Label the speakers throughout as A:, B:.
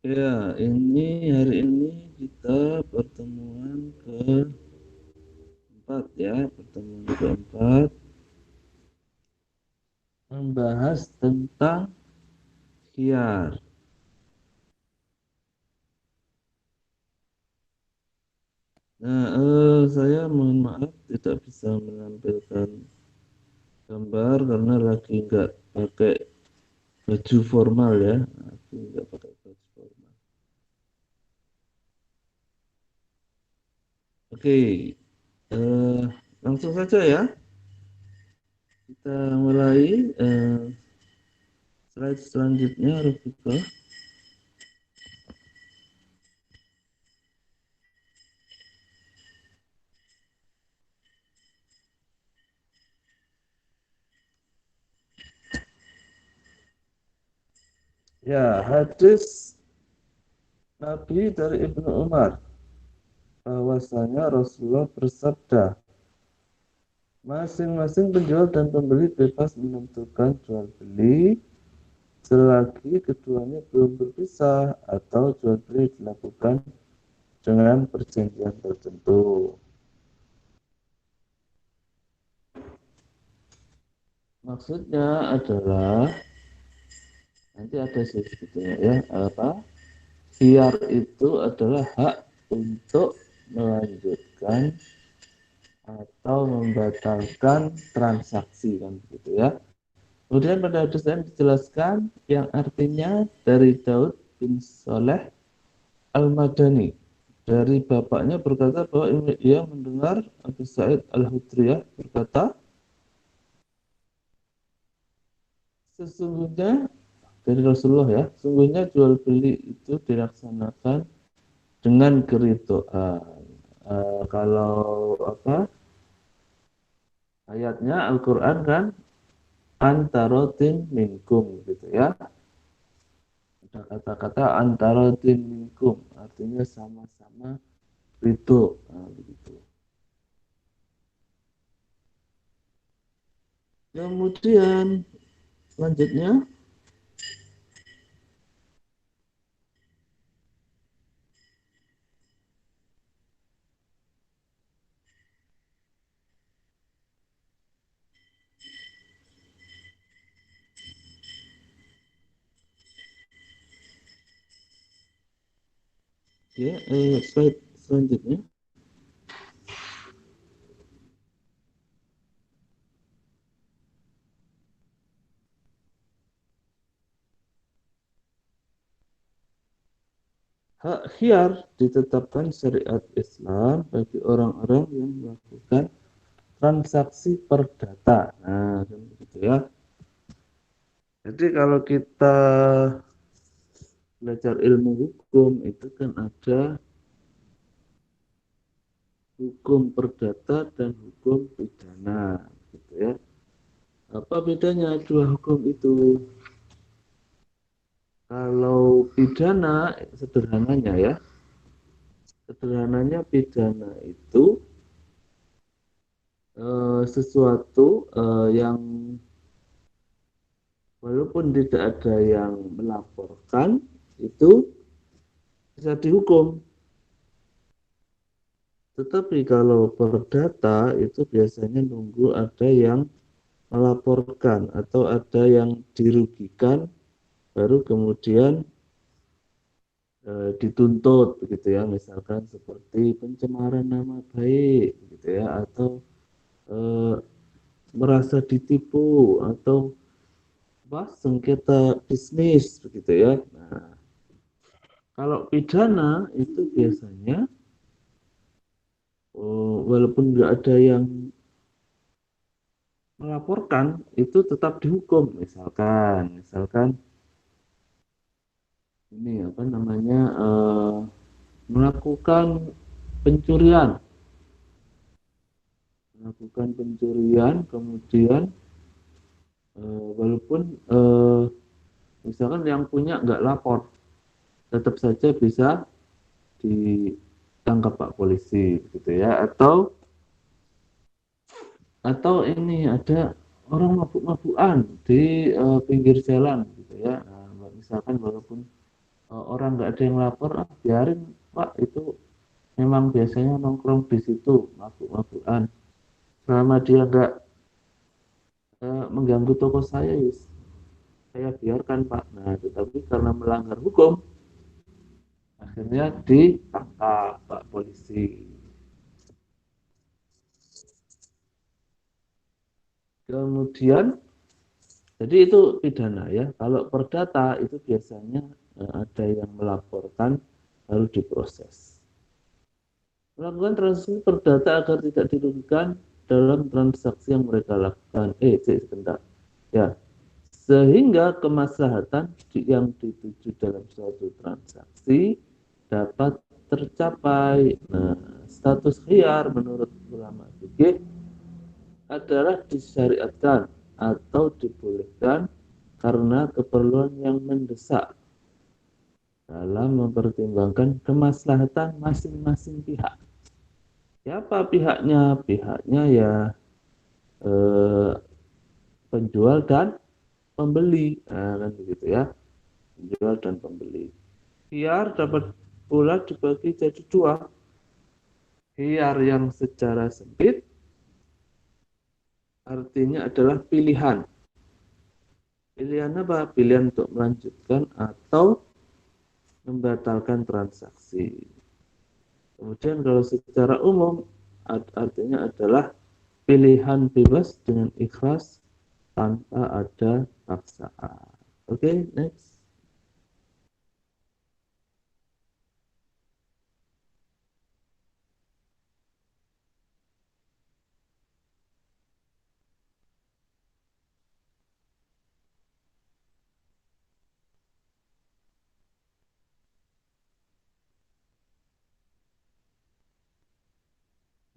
A: Ya, hari ini kita pertemuan keempat ya, pertemuan keempat membahas tentang khiyar. Nah, saya mohon maaf tidak bisa menampilkan gambar karena lagi nggak pakai baju formal ya, lagi nggak pakai baju formal. Oke, eh, langsung saja ya, kita mulai slide selanjutnya, Rufika. Ya, hadis Nabi dari Ibnu Umar bahwasanya Rasulullah bersabda, masing-masing penjual dan pembeli bebas menentukan jual beli selagi keduanya belum berpisah atau jual beli dilakukan dengan perjanjian tertentu. Maksudnya adalah nanti ada sebetulnya ya apa? Khiyar itu adalah hak untuk melanjutkan atau membatalkan transaksi kan begitu ya. Kemudian pada hadis lain dijelaskan yang artinya dari Daud bin Soleh Al-Madani. Dari bapaknya berkata bahwa ia mendengar Abu Sa'id Al-Hudriyah berkata, sesungguhnya dari Rasulullah ya, sesungguhnya jual beli itu dilaksanakan dengan keridhaan. Kalau apa ayatnya Al-Quran kan antarotin minkum gitu ya. Ada kata-kata antarotin minkum artinya sama-sama ridho. Nah, begitu. Kemudian selanjutnya ya slide selanjutnya. Hak khiyar ditetapkan syariat Islam bagi orang-orang yang melakukan transaksi perdata. Nah, kan begitu ya. Jadi kalau kita belajar ilmu hukum itu kan ada hukum perdata dan hukum pidana, gitu ya. Apa bedanya dua hukum itu? Kalau pidana sederhananya ya, sederhananya pidana itu sesuatu yang walaupun tidak ada yang melaporkan itu bisa dihukum. Tetapi kalau perdata itu biasanya nunggu ada yang melaporkan atau ada yang dirugikan baru kemudian dituntut begitu ya, misalkan seperti pencemaran nama baik gitu ya, atau eh, merasa ditipu atau sengketa bisnis begitu ya. Nah, kalau pidana itu biasanya walaupun nggak ada yang melaporkan itu tetap dihukum, misalkan ini apa namanya melakukan pencurian kemudian walaupun misalkan yang punya nggak lapor tetap saja bisa ditangkap Pak polisi gitu ya, atau ini ada orang mabuk-mabukan di pinggir jalan gitu ya. Nah, misalkan walaupun orang nggak ada yang lapor, biarin Pak, itu memang biasanya nongkrong di situ mabuk-mabukan. Selama dia nggak mengganggu toko saya, yes, saya biarkan Pak. Nah, tetapi karena melanggar hukum, akhirnya ditangkap Pak polisi. Kemudian, jadi itu pidana ya. Kalau perdata itu biasanya ada yang melaporkan lalu diproses. Melakukan transaksi perdata agar tidak dirugikan dalam transaksi yang mereka lakukan. Sebentar. Ya, sehingga kemaslahatan yang dituju dalam suatu transaksi dapat tercapai. Nah, status khiyar menurut ulama fikih adalah disyariatkan atau dibolehkan karena keperluan yang mendesak dalam mempertimbangkan kemaslahatan masing-masing pihak. Siapa pihaknya? Pihaknya ya eh, penjual dan pembeli, nah, kan begitu ya, penjual dan pembeli. Khiyar dapat pula dibagi jadi dua, khiyar yang secara sempit artinya adalah pilihan. Pilihan apa? Pilihan untuk melanjutkan atau membatalkan transaksi. Kemudian kalau secara umum artinya adalah pilihan bebas dengan ikhlas tanpa ada paksaan. Oke, next.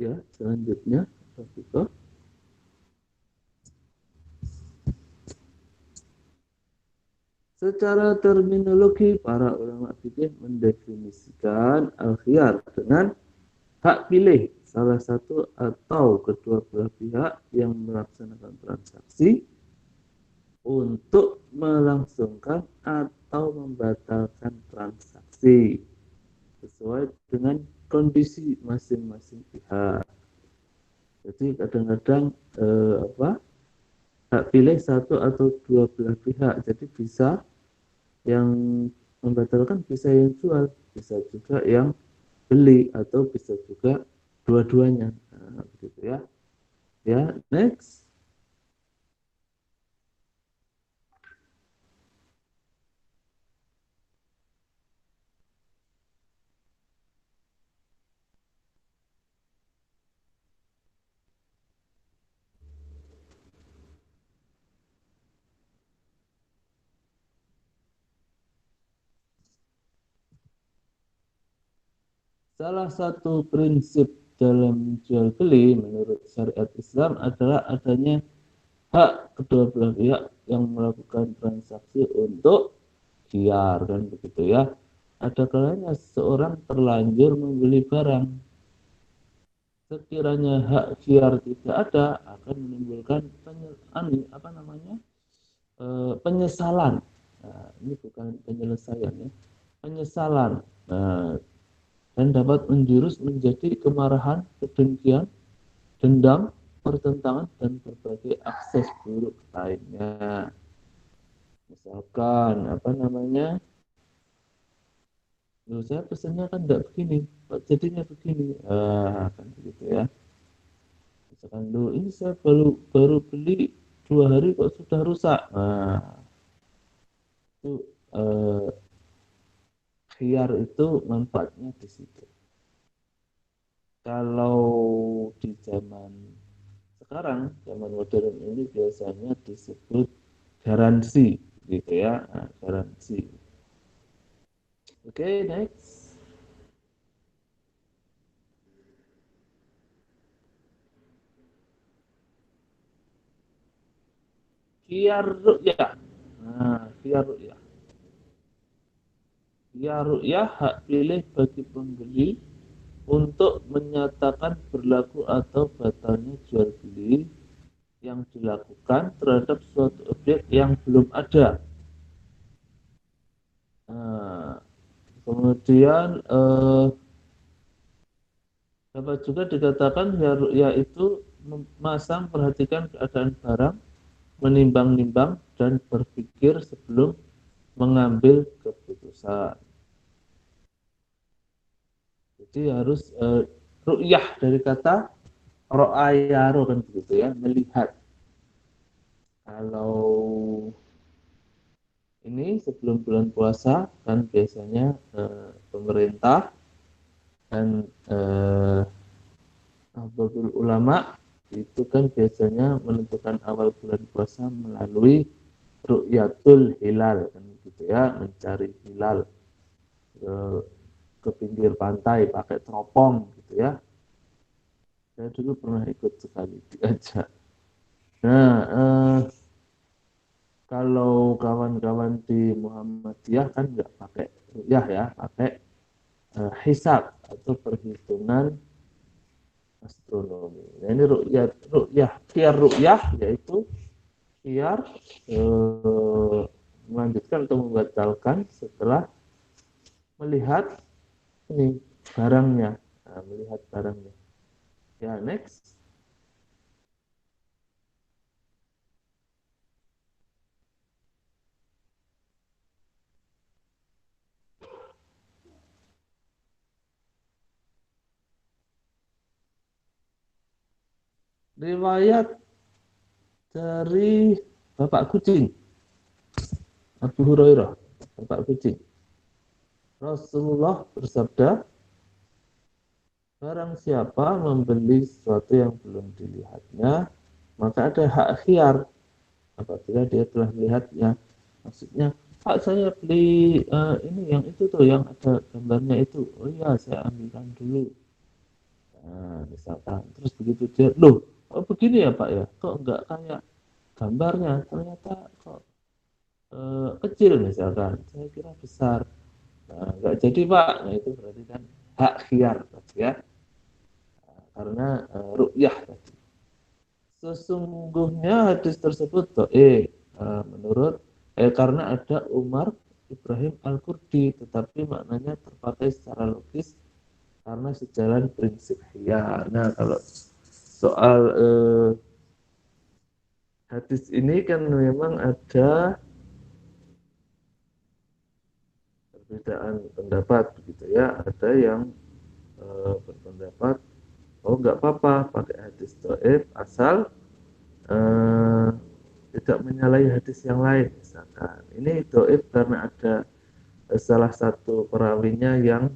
A: Ya, selanjutnya, secara terminologi para ulama fikih mendefinisikan al-khiyar dengan hak pilih salah satu atau kedua belah pihak yang melaksanakan transaksi untuk melangsungkan atau membatalkan transaksi sesuai dengan kondisi masing-masing pihak. Jadi kadang-kadang hak pilih satu atau dua belah pihak. Jadi bisa yang membatalkan, bisa yang jual, bisa juga yang beli, atau bisa juga dua-duanya. Nah, begitu ya. Ya, next. Salah satu prinsip dalam jual beli menurut syariat Islam adalah adanya hak kedua belah pihak yang melakukan transaksi untuk khiyar, kan begitu ya. Ada kalanya seseorang terlanjur membeli barang, sekiranya hak khiyar tidak ada akan menimbulkan penyesalan. Nah, ini bukan penyelesaian ya, penyesalan. Nah, dan dapat menjurus menjadi kemarahan, kedengkian, dendam, pertentangan, dan berbagai akses buruk lainnya. Misalkan menurut saya pesannya kan tidak begini, kok jadinya begini, kan begitu ya. Misalkan lu ini saya baru baru beli 2 hari kok sudah rusak, itu eh, khiar itu manfaatnya di situ. Kalau di zaman modern ini biasanya disebut garansi, gitu ya. Nah, garansi. Oke, next. Khiyar ru'yah. Nah, khiyar ru'yah. Khiyar ru'yah hak pilih bagi pembeli untuk menyatakan berlaku atau batalnya jual beli yang dilakukan terhadap suatu objek yang belum ada. Nah, Kemudian dapat juga dikatakan ya ru'yah itu memasang perhatikan keadaan barang, menimbang-nimbang dan berpikir sebelum mengambil keputusan. Jadi harus ru'yah dari kata ro'ayaro kan begitu ya, melihat. Kalau ini sebelum bulan puasa kan biasanya pemerintah dan ulama itu kan biasanya menentukan awal bulan puasa melalui ru'yatul hilal kan gitu ya, mencari hilal ke, ke pinggir pantai pakai teropong gitu ya. Saya dulu pernah ikut sekali diajak. Nah, kalau kawan-kawan di Muhammadiyah kan nggak pakai ru'yah ya, pakai hisab atau perhitungan astronomi. Nah, ini ru'yah, khiyar ru'yah yaitu khiyar melanjutkan atau membatalkan setelah melihat ini barangnya. Nah, melihat barangnya. Ya, next. Riwayat dari Bapak Kucing, Abu Hurairah, Bapak Kucing. Rasulullah bersabda, barang siapa membeli sesuatu yang belum dilihatnya, maka ada hak khiar apabila dia telah melihatnya. Maksudnya, Pak saya beli ini yang itu tuh yang ada gambarnya itu. Oh iya, saya ambilkan dulu. Nah, misalkan terus begitu dia, loh, oh begini ya Pak ya, kok enggak kayak gambarnya, ternyata kok kecil misalkan, saya kira besar. Nah, enggak jadi Pak. Nah, itu berarti kan hak khiar ya, karena ru'yah tadi. Sesungguhnya hadis tersebut menurut karena ada Umar Ibrahim Al-Qurdi, tetapi maknanya terpakai secara logis karena sejalan prinsip khiyar. Nah, kalau soal hadis ini kan memang ada perbedaan pendapat begitu ya. Ada yang berpendapat oh nggak apa-apa pakai hadis dhaif asal eh, tidak menyalahi hadis yang lain misalkan. Ini dhaif karena ada salah satu perawinya yang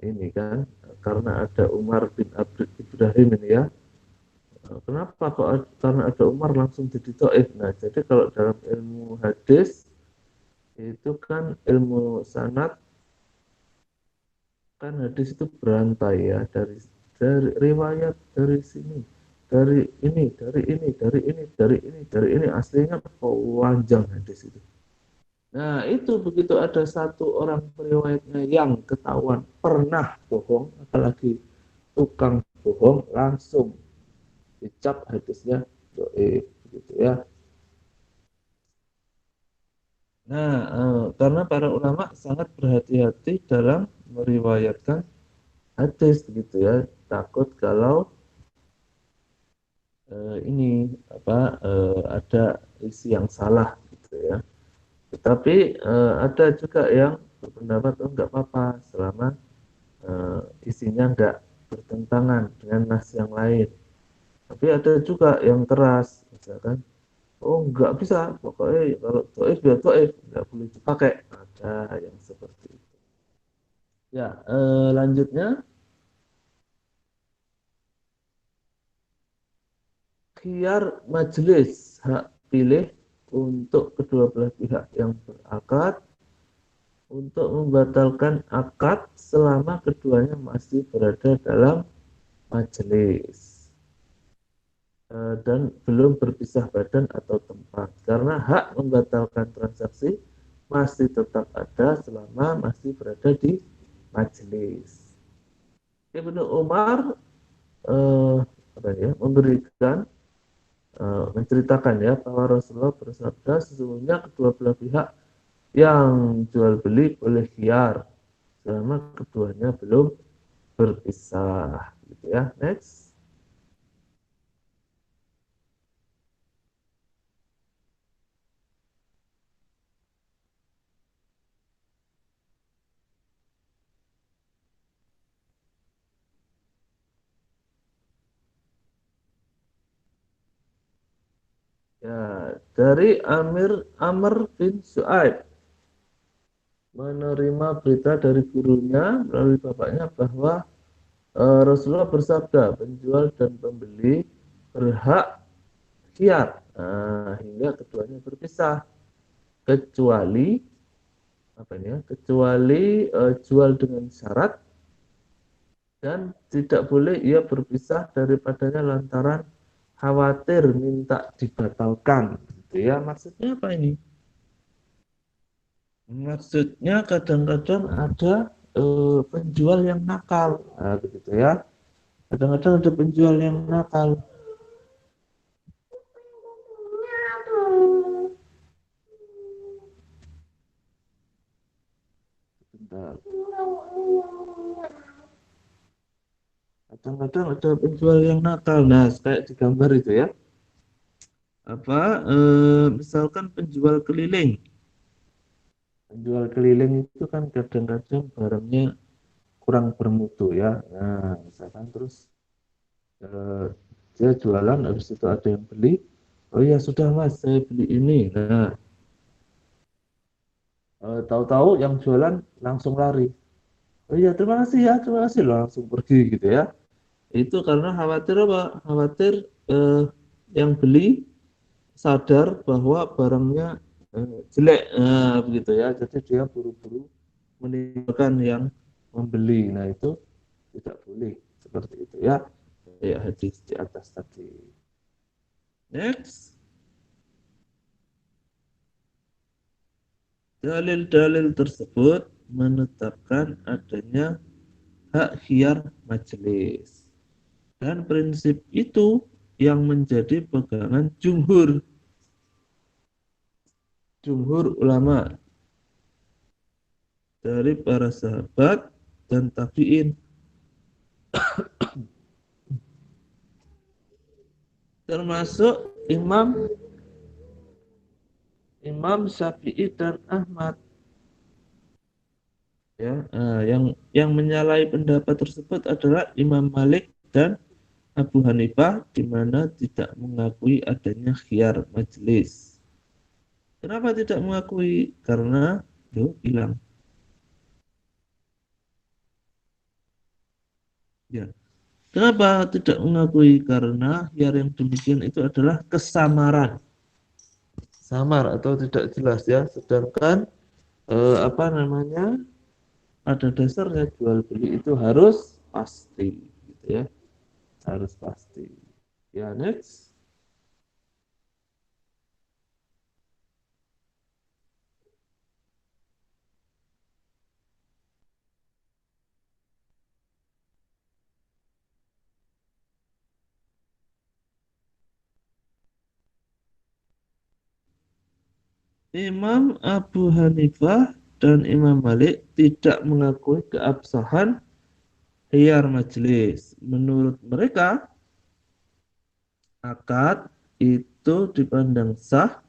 A: ini kan karena ada Umar bin Abdul Ibrahim ini ya. Kenapa kok karena ada Umar langsung jadi dhaif? Nah, jadi kalau dalam ilmu hadis itu kan ilmu sanad kan hadis itu berantai ya dari riwayat dari sini dari ini dari ini dari ini dari ini dari ini aslinya panjang hadis itu. Nah itu begitu ada satu orang periwayatnya yang ketahuan pernah bohong apalagi tukang bohong langsung dicap hadisnya dhaif gitu ya. Nah karena para ulama sangat berhati-hati dalam meriwayatkan hadis gitu ya, takut kalau ini apa ada isi yang salah gitu ya. Tetapi ada juga yang berpendapat oh nggak apa-apa selama isinya nggak bertentangan dengan nas yang lain. Tapi ada juga yang keras, misalkan oh nggak bisa pokoknya kalau toif ya toif nggak boleh dipakai. Ada yang seperti itu. Ya lanjutnya khiyar majelis hak pilih untuk kedua belah pihak yang berakad untuk membatalkan akad selama keduanya masih berada dalam majelis dan belum berpisah badan atau tempat karena hak membatalkan transaksi masih tetap ada selama masih berada di majelis. Ibnu Umar eh, apa ya, memberikan menceritakan ya bahwa Rasulullah bersabda sesungguhnya kedua belah pihak yang jual beli boleh khiyar selama keduanya belum berpisah gitu ya. Next. Ya, dari Amr bin Su'aib menerima berita dari gurunya melalui bapaknya bahwa Rasulullah bersabda, penjual dan pembeli berhak khiyar hingga keduanya berpisah kecuali apa ini ya? Kecuali jual dengan syarat dan tidak boleh ia berpisah daripadanya lantaran khawatir minta dibatalkan. Gitu ya, maksudnya apa ini? Maksudnya kadang-kadang ada penjual yang nakal, nah, begitu ya. Kadang-kadang ada penjual yang nakal. Bentar. Kadang-kadang ada penjual yang nakal. Nah, kayak di gambar itu ya. Apa? Misalkan penjual keliling. Penjual keliling itu kan kadang-kadang barangnya kurang bermutu ya. Nah, misalkan terus eh, dia jualan, habis itu ada yang beli. Oh ya sudah mas, saya beli ini. Nah, tahu-tahu yang jualan langsung lari. Oh iya, terima kasih loh, langsung pergi gitu ya. Itu karena khawatir apa? Khawatir yang beli sadar bahwa barangnya jelek, begitu ya. Jadi dia buru-buru meninggalkan yang membeli. Nah itu tidak boleh seperti itu ya. Kayak hadis di atas tadi. Next, dalil-dalil tersebut menetapkan adanya hak khiyar majelis. Dan prinsip itu yang menjadi pegangan jumhur ulama dari para sahabat dan tabi'in, termasuk Imam Syafi'i dan Ahmad ya. Yang menyalahi pendapat tersebut adalah Imam Malik dan Abu Hanifah, di mana tidak mengakui adanya khiyar majelis. Kenapa tidak mengakui? Karena itu hilang ya. Kenapa tidak mengakui? Karena khiyar yang demikian itu adalah kesamaran, samar atau tidak jelas ya. Sedangkan apa namanya, pada dasarnya jual beli itu harus pasti gitu ya, harus pasti ya. Next. Imam Abu Hanifah dan Imam Malik tidak mengakui keabsahan khiyar majelis. Menurut mereka, akad itu dipandang sah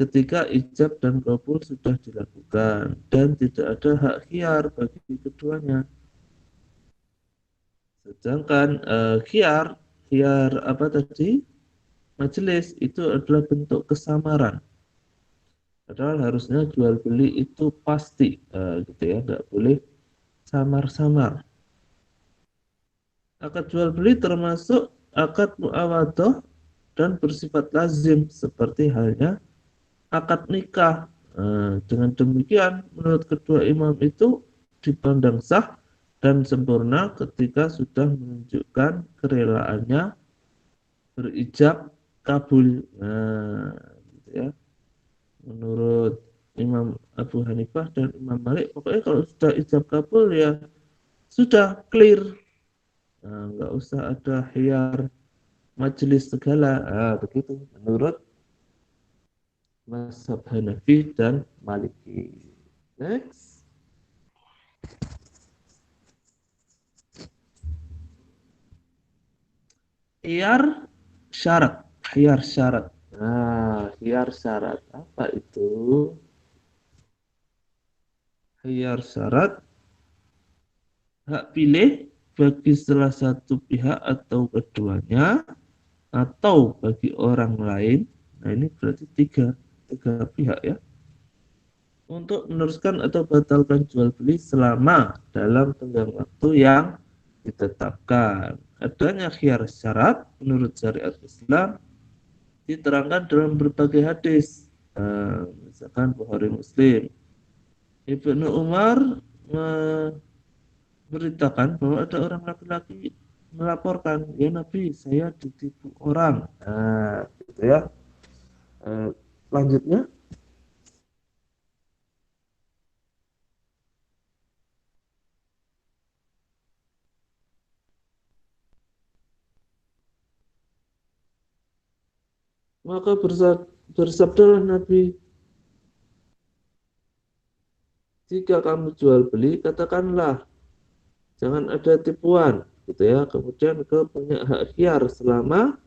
A: ketika ijab dan kabul sudah dilakukan dan tidak ada hak khiyar bagi keduanya. Sedangkan khiyar apa tadi? Majelis itu adalah bentuk kesamaran. Padahal harusnya jual beli itu pasti, gitu ya, nggak boleh samar-samar. Akad jual beli termasuk akad muawadah dan bersifat lazim seperti halnya akad nikah. Dengan demikian, menurut kedua imam itu dipandang sah dan sempurna ketika sudah menunjukkan kerelaannya berijab kabul. Nah, gitu ya. Menurut Imam Abu Hanifah dan Imam Malik, pokoknya kalau sudah ijab kabul ya sudah clear. Nah, nggak usah ada hiar majelis segala. Begitu menurut mazhab Hanafi dan Maliki. Next. Khiyar syarat. Khiyar syarat. Nah, khiyar syarat. Apa itu? Khiyar syarat. Hak pilih bagi salah satu pihak atau keduanya atau bagi orang lain. Nah, ini berarti tiga pihak ya. Untuk meneruskan atau batalkan jual beli selama dalam tenggang waktu yang ditetapkan. Adanya khiyar syarat menurut syariat Islam diterangkan dalam berbagai hadis. Misalkan Bukhari Muslim. Ibnu Umar memberitakan bahwa ada orang laki-laki melaporkan, ya Nabi, saya ditipu orang. Nah, gitu ya. Eh, Lanjutnya, maka bersabdalah Nabi, jika kamu jual beli, katakanlah jangan ada tipuan, gitu ya. Kemudian ke punya hak khiar selama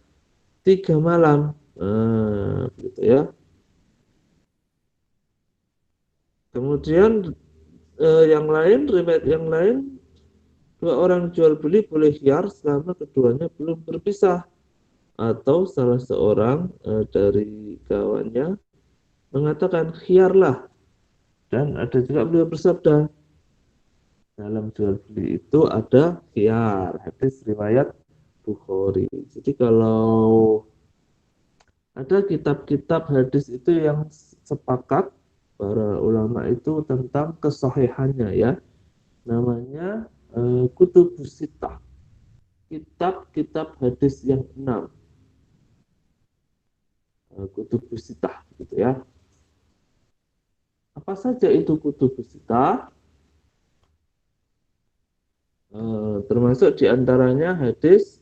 A: 3 malam, gitu ya. Kemudian yang lain, riwayat yang lain, dua orang jual beli boleh khiar selama keduanya belum berpisah atau salah seorang dari kawannya mengatakan khiarlah, dan ada juga beliau bersabda dalam jual beli itu ada khiyar, hadis riwayat Bukhari. Jadi kalau ada kitab-kitab hadis itu yang sepakat para ulama itu tentang kesohihannya ya, namanya Kutubus Sittah, kitab-kitab hadis yang 6, Kutubus Sittah gitu ya. Apa saja itu Kutubus Sittah? Termasuk diantaranya hadis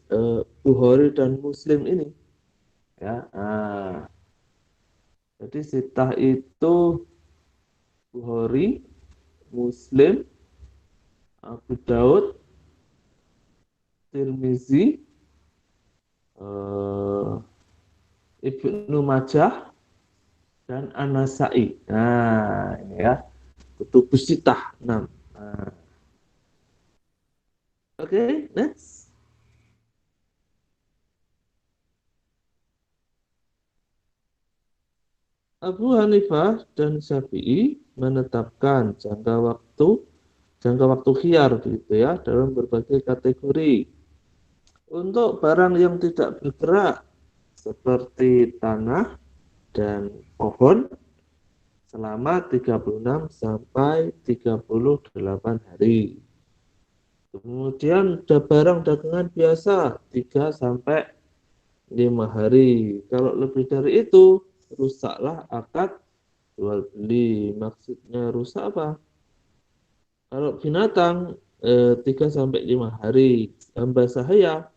A: Bukhari dan Muslim ini ya. Jadi sitah itu Bukhari, Muslim, Abu Daud, Tirmizi, eh, Ibnu Majah, dan An-Nasai. Nah, ini ya, kutubus sitah 6. Nah, oke, next. Abu Hanifah dan Syafi'i menetapkan jangka waktu khiyar gitu ya dalam berbagai kategori. Untuk barang yang tidak bergerak seperti tanah dan pohon selama 36 sampai 38 hari. Kemudian ada barang dagangan biasa 3 sampai 5 hari. Kalau lebih dari itu, rusaklah akad jual beli. Maksudnya rusak apa? Kalau binatang 3 sampai 5 hari, hamba sahaya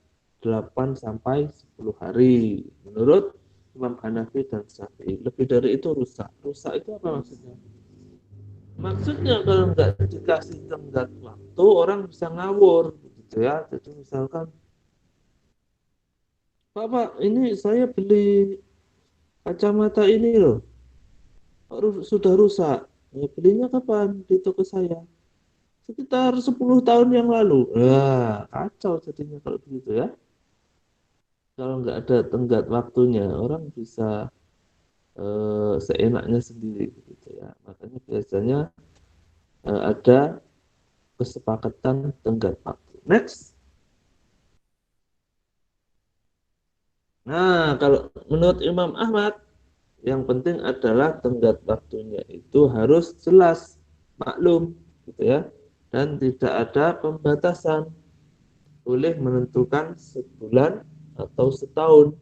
A: 8 sampai 10 hari. Menurut Imam Hanafi dan Syafi'i, lebih dari itu rusak. Rusak itu apa maksudnya? Maksudnya kalau nggak dikasih tenggat waktu, orang bisa ngawur, gitu ya. Jadi misalkan, Pak, ini saya beli kacamata ini loh, sudah rusak. Ya, belinya kapan di toko saya? Sekitar 10 tahun yang lalu. Nah, kacau jadinya kalau begitu ya. Kalau nggak ada tenggat waktunya, orang bisa seenaknya sendiri, gitu ya. Makanya biasanya ada kesepakatan tenggat waktu. Next. Nah, kalau menurut Imam Ahmad, yang penting adalah tenggat waktunya itu harus jelas, maklum, gitu ya, dan tidak ada pembatasan. Boleh menentukan sebulan atau setahun.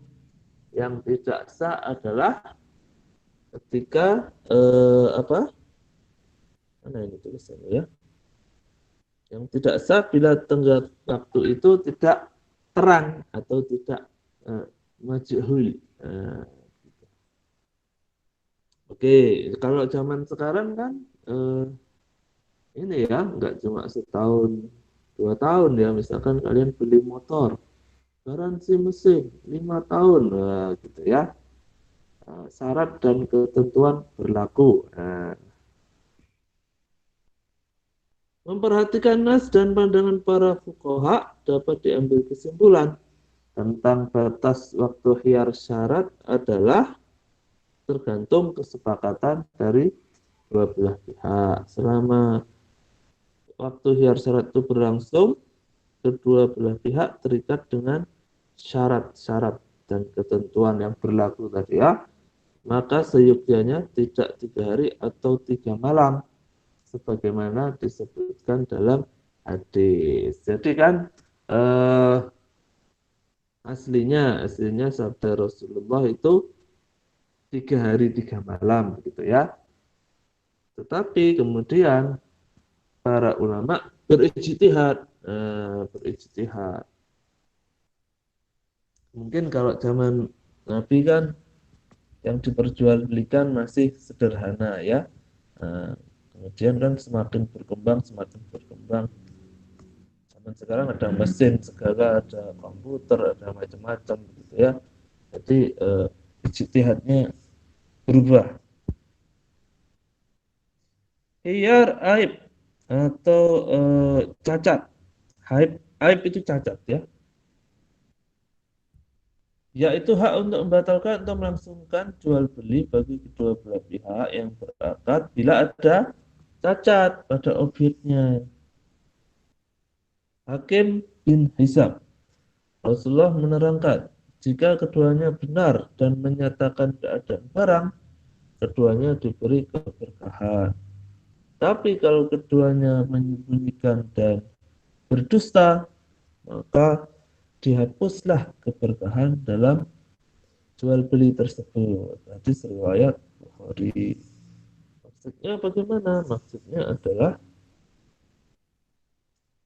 A: Yang tidak sah adalah ketika apa? Mana ini tulisannya ya? Yang tidak sah bila tenggat waktu itu tidak terang atau tidak majhul. Nah, Oke, kalau zaman sekarang kan eh, ini ya nggak cuma setahun 2 tahun ya. Misalkan kalian beli motor, garansi mesin 5 tahun, nah, gitu ya. Syarat dan ketentuan berlaku. Nah, memperhatikan nas dan pandangan para fuqaha dapat diambil kesimpulan tentang batas waktu khiyar syarat adalah tergantung kesepakatan dari dua belah pihak. Selama waktu khiyar syarat itu berlangsung, kedua belah pihak terikat dengan syarat-syarat dan ketentuan yang berlaku tadi ya, maka seyogyanya tidak 3 hari atau 3 malam sebagaimana disebutkan dalam hadis. Jadi kan eh, aslinya sabda Rasulullah itu 3 hari 3 malam gitu ya. Tetapi kemudian para ulama berijtihad, berijtihad. Mungkin kalau zaman Nabi kan yang diperjualbelikan masih sederhana ya. Nah, kemudian kan semakin berkembang. Zaman sekarang ada mesin segala, ada komputer, ada macam-macam gitu ya. Jadi ijtihadnya berubah. Hiyar aib atau cacat. Aib itu cacat ya. Yaitu hak untuk membatalkan atau melangsungkan jual beli bagi kedua belah pihak yang berakad bila ada cacat pada objeknya. Hakim bin Hizam Rasulullah menerangkan, jika keduanya benar dan menyatakan keadaan barang, keduanya diberi keberkahan. Tapi kalau keduanya menyembunyikan dan berdusta, maka dihapuslah keberkahan dalam jual beli tersebut. Hadis riwayat Bukhari. Maksudnya bagaimana? Maksudnya adalah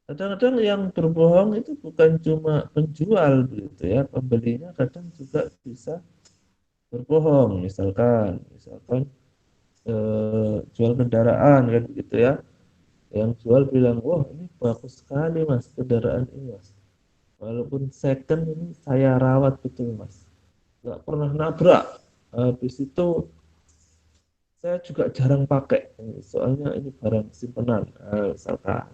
A: kadang-kadang yang berbohong itu bukan cuma penjual begitu ya, pembelinya kadang juga bisa berbohong. Misalkan jual kendaraan kan begitu ya. Yang jual bilang, wah ini bagus sekali mas kendaraan ini mas. Walaupun second ini saya rawat betul mas, nggak pernah nabrak. Habis itu saya juga jarang pakai, soalnya ini barang simpenan. Misalkan,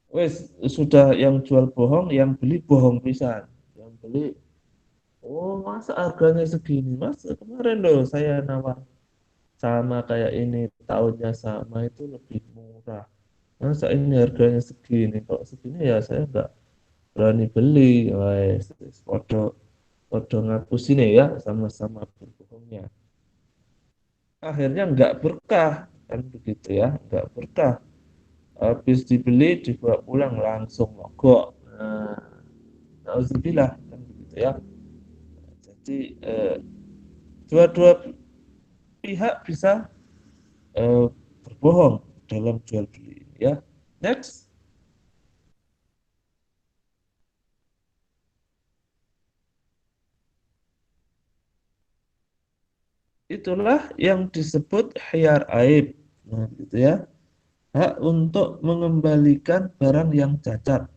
A: wes sudah yang jual bohong, yang beli bohong pisan. Yang beli, oh masa harganya segini mas? Kemarin loh saya nawar sama kayak ini, tahunnya sama itu lebih murah. Masa ini harganya segini? Kalau segini ya saya nggak berani beli. Wes, foto foto ngaku sini ya, sama-sama berbohongnya. Akhirnya nggak berkah kan begitu ya, nggak berkah. Habis dibeli dibawa pulang langsung mogok. Nah, nauzubillah kan begitu ya. Jadi dua-dua pihak bisa eh, berbohong dalam jual beli ya. Next, itulah yang disebut khiyar aib. Nah, gitu ya. Hak untuk mengembalikan barang yang cacat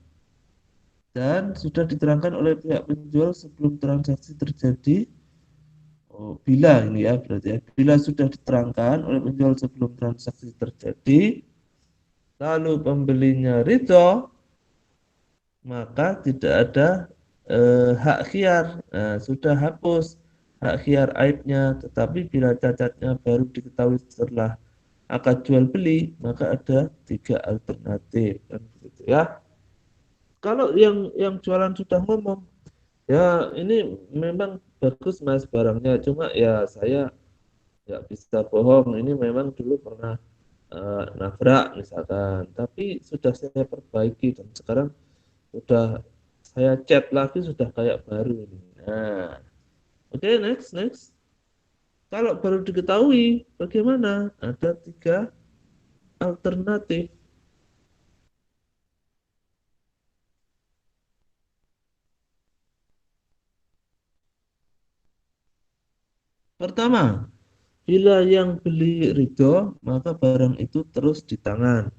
A: dan sudah diterangkan oleh pihak penjual sebelum transaksi terjadi. Oh, bila ini ya berarti ya. Bila sudah diterangkan oleh penjual sebelum transaksi terjadi, lalu pembelinya ridho, maka tidak ada hak khiar. Nah, sudah hapus hak khiar aibnya. Tetapi bila cacatnya baru diketahui setelah akad jual beli, maka ada 3 alternatif kan begitu ya. Kalau yang jualan sudah ngomong, ya ini memang bagus mas barangnya, cuma ya saya nggak bisa bohong, ini memang dulu pernah nabrak misalkan, tapi sudah saya perbaiki dan sekarang sudah saya cat lagi sudah kayak baru ini. Nah, oke, next. Kalau baru diketahui bagaimana? Ada 3 alternatif. Pertama, Bila yang beli ridho, maka barang itu terus di tangan.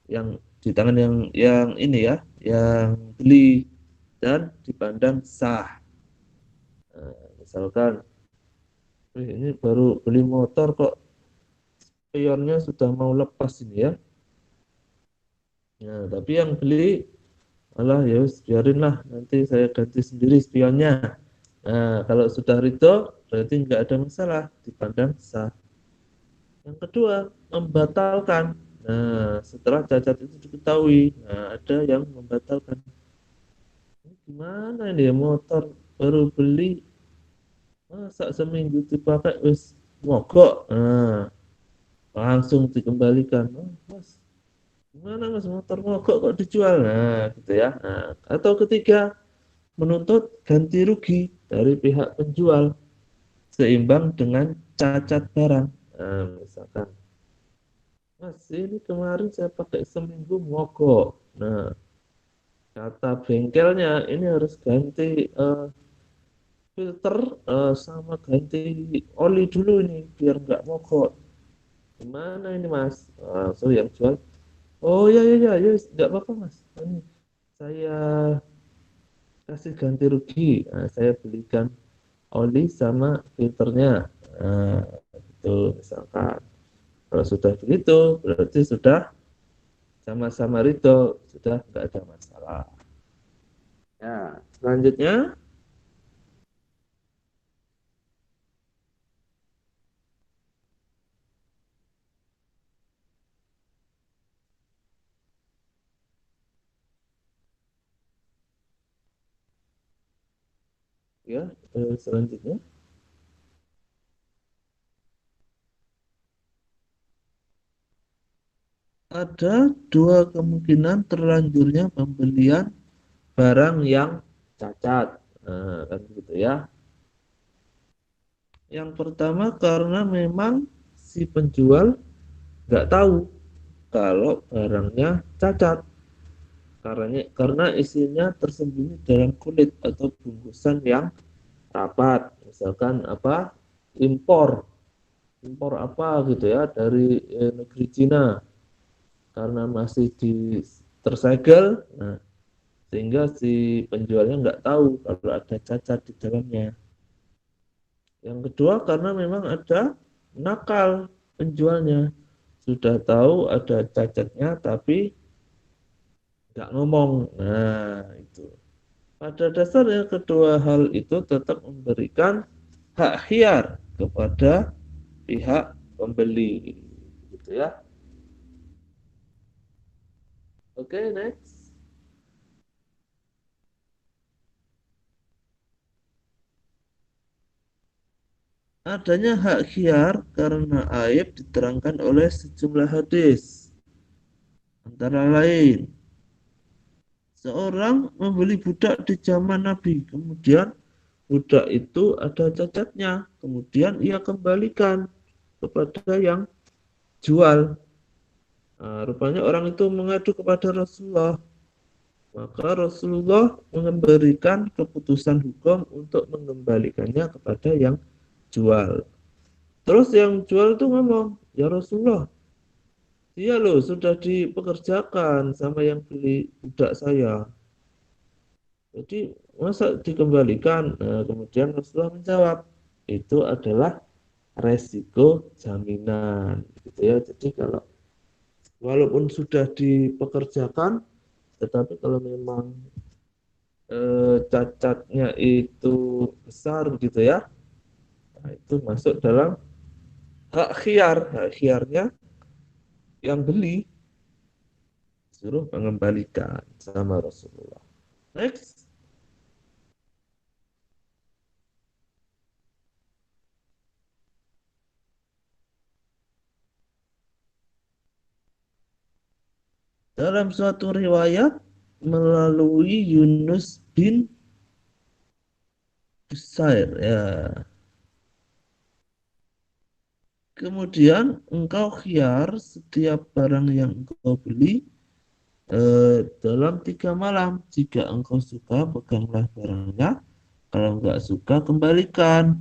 A: Yang di tangan yang ini ya, yang beli dan dipandang sah. Nah, misalkan, ini baru beli motor kok spionnya sudah mau lepas ini ya. Nah, tapi yang beli, alah ya wis, biarin lah, nanti saya ganti sendiri spionnya. Nah, kalau sudah ridho, berarti nggak ada masalah, dipandang sah. Yang kedua, membatalkan. Nah, setelah cacat itu diketahui, nah ada yang membatalkan. Ini gimana ini ya, motor baru beli, masa seminggu dipakai wis mogok. Nah, langsung dikembalikan. Oh, mas, gimana mas, motor mogok kok dijual? Nah, gitu ya. Nah, atau ketiga, menuntut ganti rugi dari pihak penjual seimbang dengan cacat barang. Nah, misalkan, mas, ini kemarin saya pakai seminggu mogok. Nah, kata bengkelnya ini harus ganti filter, sama ganti oli dulu ini biar nggak mogok. Gimana ini mas? So yang jual, oh ya ya ya ya, nggak apa-apa mas. Ini saya kasih ganti rugi. Nah, saya belikan oli sama filternya. Nah, itu misalkan. Kalau sudah begitu, berarti sudah sama-sama ridho, sudah nggak ada masalah. Ya, selanjutnya, ya, selanjutnya ada dua kemungkinan terlanjurnya pembelian barang yang cacat. Nah, kan gitu ya. Yang pertama karena memang si penjual nggak tahu kalau barangnya cacat, karena isinya tersembunyi dalam kulit atau bungkusan yang rapat. Misalkan apa, impor impor apa gitu ya dari negeri Cina, karena masih tersegel, nah, sehingga si penjualnya nggak tahu kalau ada cacat di dalamnya. Yang kedua karena memang ada nakal penjualnya, sudah tahu ada cacatnya tapi nggak ngomong. Nah, itu. Pada dasarnya kedua hal itu tetap memberikan hak hiar kepada pihak pembeli. Gitu ya. Oke, next. Adanya hak hiar karena aib diterangkan oleh sejumlah hadis. Antara lain, seorang membeli budak di zaman Nabi, kemudian budak itu ada cacatnya, kemudian ia kembalikan kepada yang jual. Nah, rupanya orang itu mengadu kepada Rasulullah, maka Rasulullah memberikan keputusan hukum untuk mengembalikannya kepada yang jual. Terus yang jual itu ngomong, ya Rasulullah, iya loh, sudah dipekerjakan sama yang beli budak saya. Jadi masa dikembalikan? Nah, kemudian Rasulullah menjawab, itu adalah resiko jaminan. Gitu ya. Jadi kalau walaupun sudah dipekerjakan, tetapi kalau memang cacatnya itu besar gitu ya, nah, itu masuk dalam hak khiar. Hak khiarnya yang beli suruh mengembalikan sama Rasulullah. Next. Dalam suatu riwayat melalui Yunus bin Busair ya. Kemudian engkau khiar setiap barang yang engkau beli dalam 3 malam. Jika engkau suka, peganglah barangnya. Kalau enggak suka, kembalikan.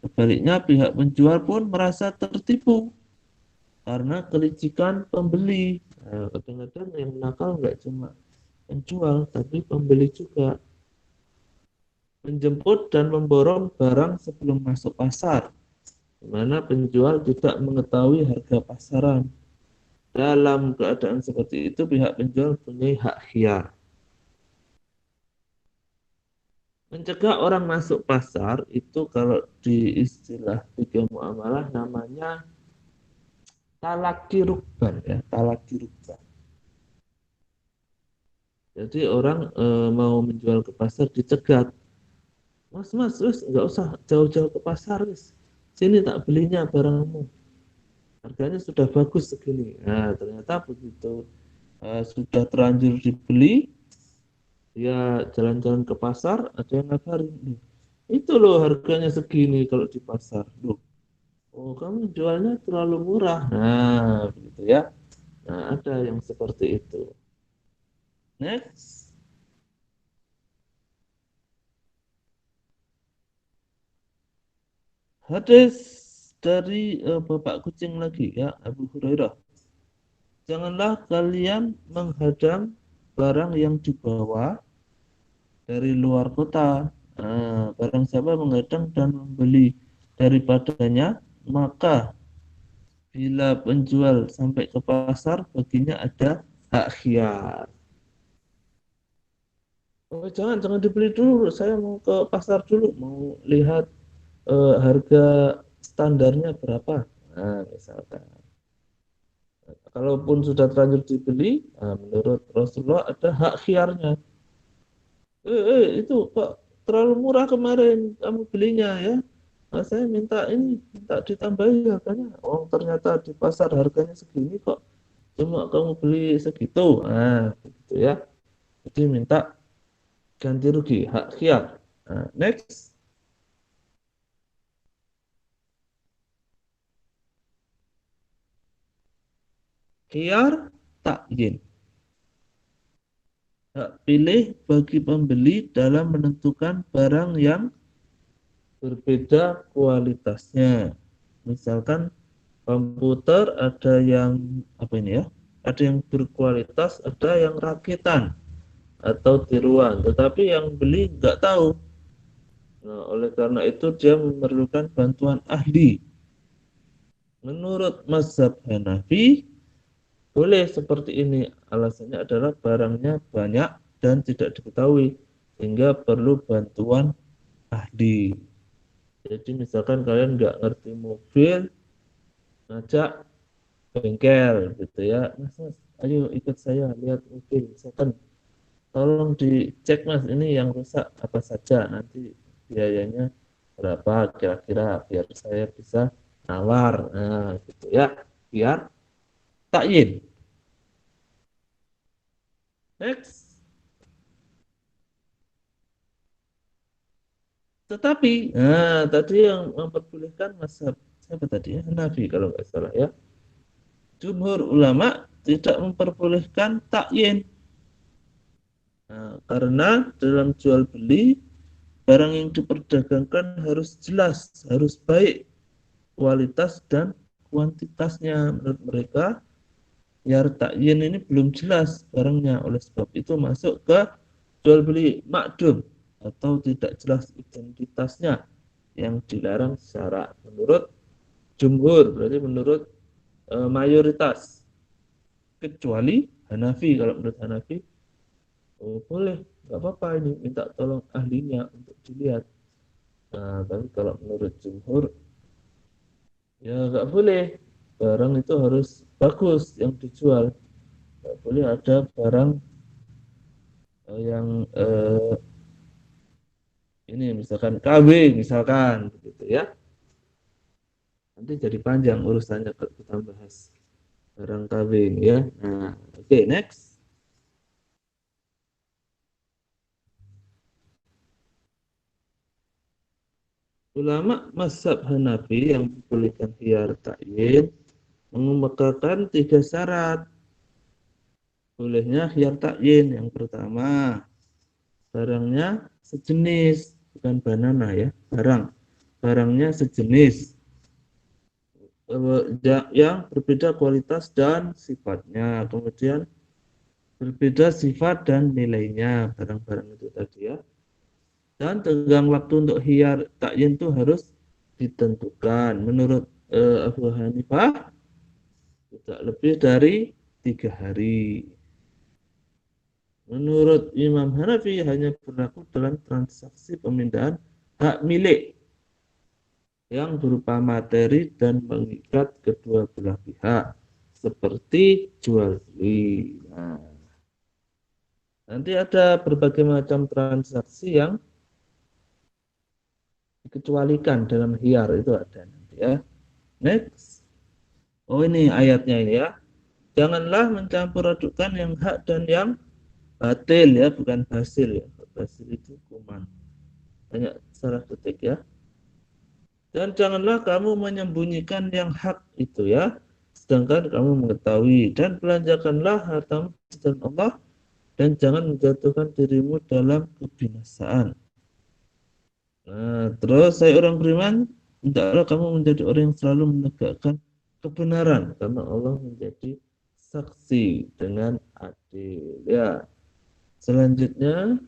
A: Sebaliknya pihak penjual pun merasa tertipu karena kelicikan pembeli. Nah, kadang-kadang yang nakal nggak cuma penjual, tapi pembeli juga. Menjemput dan memborong barang sebelum masuk pasar, di mana penjual tidak mengetahui harga pasaran. Dalam keadaan seperti itu, pihak penjual punya hak hiar. Mencegah orang masuk pasar itu kalau di istilah fikih muamalah namanya talaki rukban ya, talaki rukban. Jadi orang mau menjual ke pasar dicegat. Mas, mas, wis nggak usah jauh-jauh ke pasar, wis. Sini tak belinya barangmu. Harganya sudah bagus segini. Nah, ternyata begitu sudah terlanjur dibeli, dia jalan-jalan ke pasar, ada yang ngabarin, "Loh, itu loh harganya segini kalau di pasar. Loh, oh kamu jualnya terlalu murah." Nah, begitu ya. Nah, ada yang seperti itu. Next, hadis dari Bapak Kucing lagi ya, Abu Hurairah. Janganlah kalian menghadang barang yang dibawa dari luar kota. Nah, barang siapa menghadang dan membeli daripadanya, maka bila penjual sampai ke pasar, baginya ada hak khiyar. Oh, jangan dibeli dulu. Saya mau ke pasar dulu, mau lihat harga standarnya berapa. Nah, misalkan. Kalaupun sudah terlanjur dibeli, nah, menurut Rasulullah ada hak khiyarnya. Itu kok terlalu murah kemarin kamu belinya ya. Nah, saya minta ini, minta ditambahi harganya. Oh, ternyata di pasar harganya segini kok. Cuma kamu beli segitu. Nah, gitu ya. Jadi minta ganti rugi, hak khiyar. Nah, next, khiyar takyin. Hak pilih bagi pembeli dalam menentukan barang yang berbeda kualitasnya. Misalkan komputer ada yang apa ini ya? Ada yang berkualitas, ada yang rakitan atau tiruan. Tetapi yang beli nggak tahu. Nah, oleh karena itu dia memerlukan bantuan ahli. Menurut mazhab Hanafi, boleh seperti ini. Alasannya adalah barangnya banyak dan tidak diketahui, sehingga perlu bantuan ahli. Jadi misalkan kalian nggak ngerti mobil, ngajak bengkel gitu ya. Mas, mas, ayo ikut saya lihat mobil. Misalkan tolong dicek mas ini yang rusak apa saja. Nanti biayanya berapa kira-kira biar saya bisa nawar. Nah, gitu ya. Biar takyin. Next. Tetapi, nah tadi yang memperbolehkan mazhab siapa tadi ya? Hanafi kalau nggak salah ya. Jumhur ulama tidak memperbolehkan takyin. Nah, karena dalam jual beli barang yang diperdagangkan harus jelas, harus baik kualitas dan kuantitasnya. Menurut mereka, ya takyin ini belum jelas barangnya. Oleh sebab itu masuk ke jual beli makdum atau tidak jelas identitasnya yang dilarang secara menurut jumhur, berarti menurut mayoritas, kecuali Hanafi. Kalau menurut Hanafi, oh, boleh, nggak apa-apa ini minta tolong ahlinya untuk dilihat. Nah, tapi kalau menurut jumhur, ya nggak boleh. Barang itu harus bagus yang dijual. Nggak boleh ada barang yang ini misalkan KW misalkan begitu ya. Nanti jadi panjang urusannya kalau kita bahas barang KW ya. Nah, oke, next. Ulama mazhab Hanafi yang membolehkan khiyar takyin mengemukakan tiga syarat bolehnya khiyar takyin. Yang pertama, barangnya sejenis, bukan banana ya, barang. barangnya sejenis, yang berbeda kualitas dan sifatnya, kemudian berbeda sifat dan nilainya barang-barang itu tadi ya. Dan tenggang waktu untuk khiyar takyin itu harus ditentukan. Menurut Abu Hanifah tidak lebih dari 3 hari. Menurut Imam Hanafi hanya berlaku dalam transaksi pemindahan hak milik yang berupa materi dan mengikat kedua belah pihak seperti jual beli. Nah, nanti ada berbagai macam transaksi yang dikecualikan dalam hiyar itu ada nanti ya. Next. Oh ini ayatnya ini ya. Janganlah mencampur adukan yang hak dan yang batil ya, bukan basil ya. Basil itu kuman. Banyak salah ketik ya. Dan janganlah kamu menyembunyikan yang hak itu ya, sedangkan kamu mengetahui. Dan belanjakanlah hartamu di jalan Allah dan jangan menjatuhkan dirimu dalam kebinasaan. Nah, terus saya orang beriman, hendaklah kamu menjadi orang yang selalu menegakkan kebenaran karena Allah menjadi saksi dengan adil. Ya, selanjutnya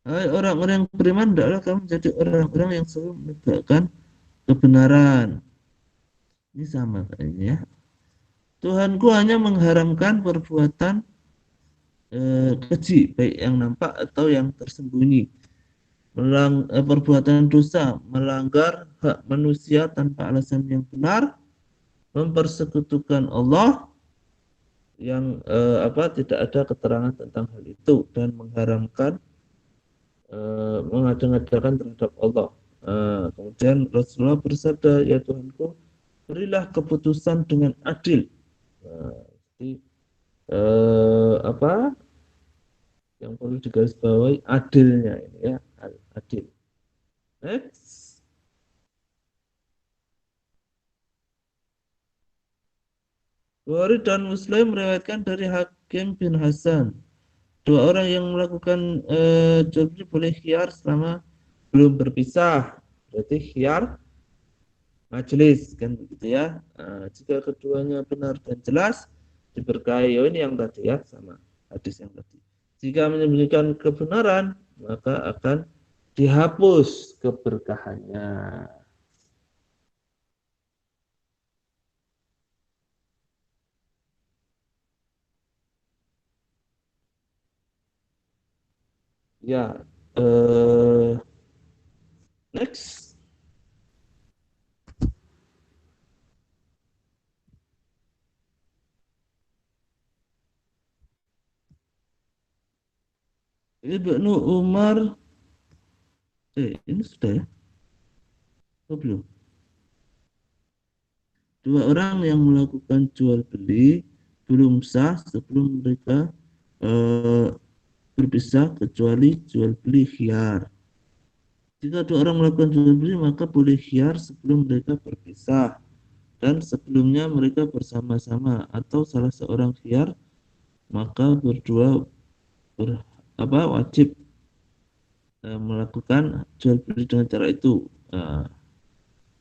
A: hai orang-orang yang beriman, hendaklah kamu menjadi orang-orang yang selalu menegakkan kebenaran. Ini sama kayaknya ya. Tuhanku hanya mengharamkan perbuatan keji, baik yang nampak atau yang tersembunyi. Perbuatan dosa, melanggar hak manusia tanpa alasan yang benar, mempersekutukan Allah yang tidak ada keterangan tentang hal itu dan mengharamkan mengada-ngadakan terhadap Allah. Kemudian Rasulullah bersabda, ya Tuhanku, berilah keputusan dengan adil. Jadi apa yang perlu digarisbawahi adilnya ini ya, adil. Next. Bukhari dan Muslim meriwayatkan dari Hakim bin Hasan. Dua orang yang melakukan jual beli boleh khiyar selama belum berpisah. Berarti khiyar majelis kan begitu ya. Jika keduanya benar dan jelas diberkahi. Oh, ini yang tadi ya, sama hadis yang tadi. Jika menyembunyikan kebenaran maka akan dihapus keberkahannya. Ya, next. Ibnu Umar, ini sudah ya? Oh, belum. Dua orang yang melakukan jual beli belum sah sebelum mereka eh, berpisah kecuali jual beli khiyar. Jika dua orang melakukan jual beli maka boleh khiyar sebelum mereka berpisah dan sebelumnya mereka bersama-sama atau salah seorang khiyar maka berdua ber, wajib melakukan jual beli dengan cara itu.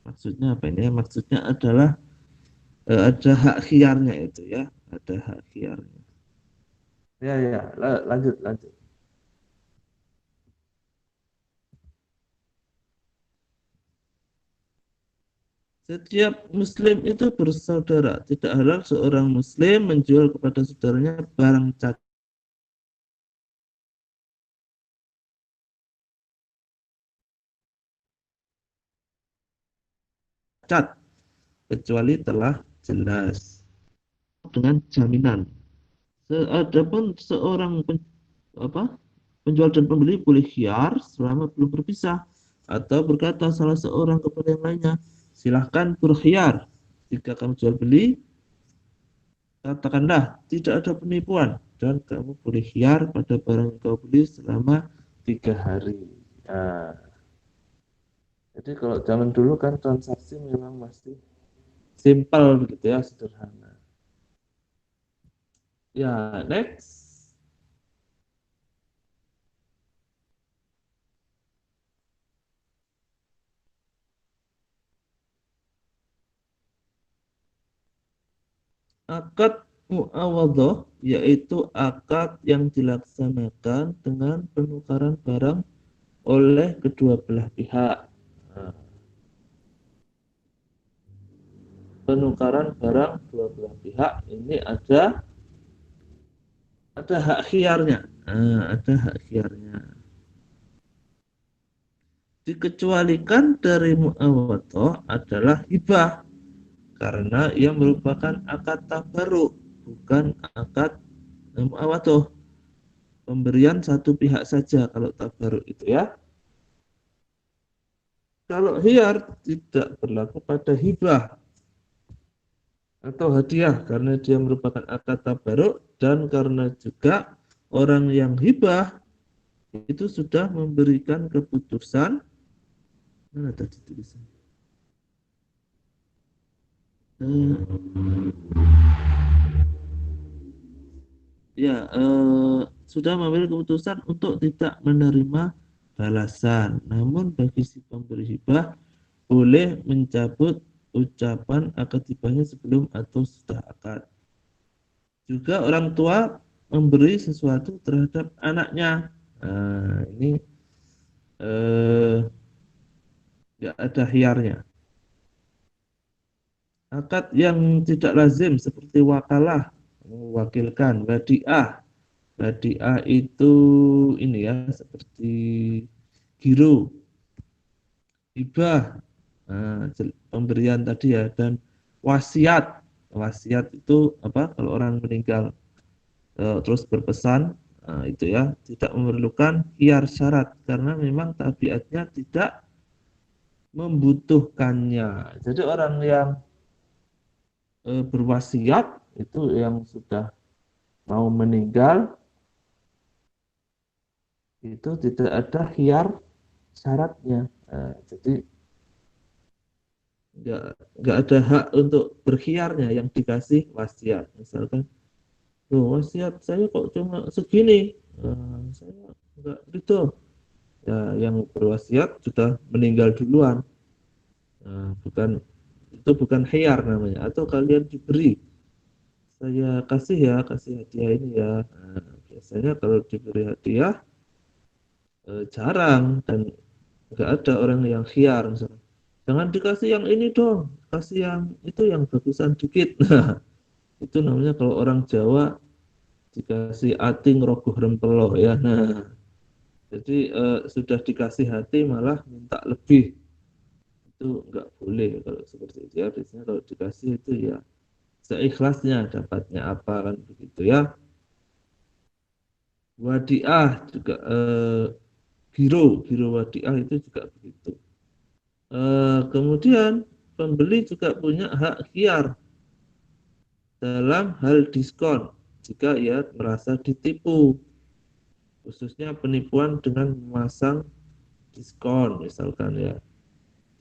A: Maksudnya apa ini? Maksudnya adalah ada hak khiyarnya itu ya, ada hak khiyarnya. Ya, ya, lanjut, lanjut. Setiap muslim itu bersaudara. Tidak halal seorang muslim menjual kepada saudaranya barang cacat kecuali telah jelas dengan jaminan. Adapun seorang apa, penjual dan pembeli boleh khiyar selama belum berpisah atau berkata salah seorang kepada yang lainnya, silahkan berkhiyar. Jika kamu jual beli, katakanlah tidak ada penipuan dan kamu boleh khiyar pada barang yang kau beli selama 3 hari. Nah, jadi kalau zaman dulu kan transaksi memang masih Simple begitu ya, sederhana. Ya, next. Akad muawadhah yaitu akad yang dilaksanakan dengan penukaran barang oleh kedua belah pihak. Nah, penukaran barang dua belah pihak ini ada hak khiarnya. Ada hak khiarnya. Dikecualikan dari muawadhah adalah hibah karena ia merupakan akad tabarruk, bukan akad muawadhah. Pemberian satu pihak saja kalau tabarruk itu ya. Kalau hiyar tidak berlaku pada hibah atau hadiah karena dia merupakan akad tabarruk dan karena juga orang yang hibah itu sudah memberikan keputusan. Mana tadi tulisan? Ya, sudah mengambil keputusan untuk tidak menerima balasan. Namun bagi si pemberi hibah boleh mencabut ucapan akad hibahnya sebelum atau setelah akad. Juga orang tua memberi sesuatu terhadap anaknya. Nah, ini eh, nggak ada hiarnya. Akad yang tidak lazim seperti wakalah, mewakilkan, wadiah. Wadiah itu ini ya seperti giro, hibah, nah, pemberian tadi ya, dan wasiat. Wasiat itu apa? Kalau orang meninggal terus berpesan, nah, itu ya tidak memerlukan iar syarat karena memang tabiatnya tidak membutuhkannya. Jadi orang yang berwasiat itu yang sudah mau meninggal itu tidak ada hiar syaratnya. Nah, jadi nggak nggak ada hak untuk berkhiarnya yang dikasih wasiat. Misalkan, loh wasiat saya kok cuma segini, saya nggak gitu. Ya, yang berwasiat sudah meninggal duluan. Bukan itu bukan khiyar namanya. Atau kalian diberi, saya kasih ya, kasih hadiah ini ya. Biasanya kalau diberi hadiah jarang dan nggak ada orang yang khiyar misalnya. Jangan dikasih yang ini dong, kasih yang itu yang bagusan dikit. Nah, itu namanya kalau orang Jawa dikasih ating rogoh rempelo ya. Nah, jadi sudah dikasih hati malah minta lebih. Itu nggak boleh kalau seperti itu ya. Biasanya kalau dikasih itu ya seikhlasnya dapatnya apa kan begitu ya. Wadiah juga giro wadiah itu juga begitu. Kemudian pembeli juga punya hak khiar dalam hal diskon jika ia merasa ditipu, khususnya penipuan dengan memasang diskon misalkan ya.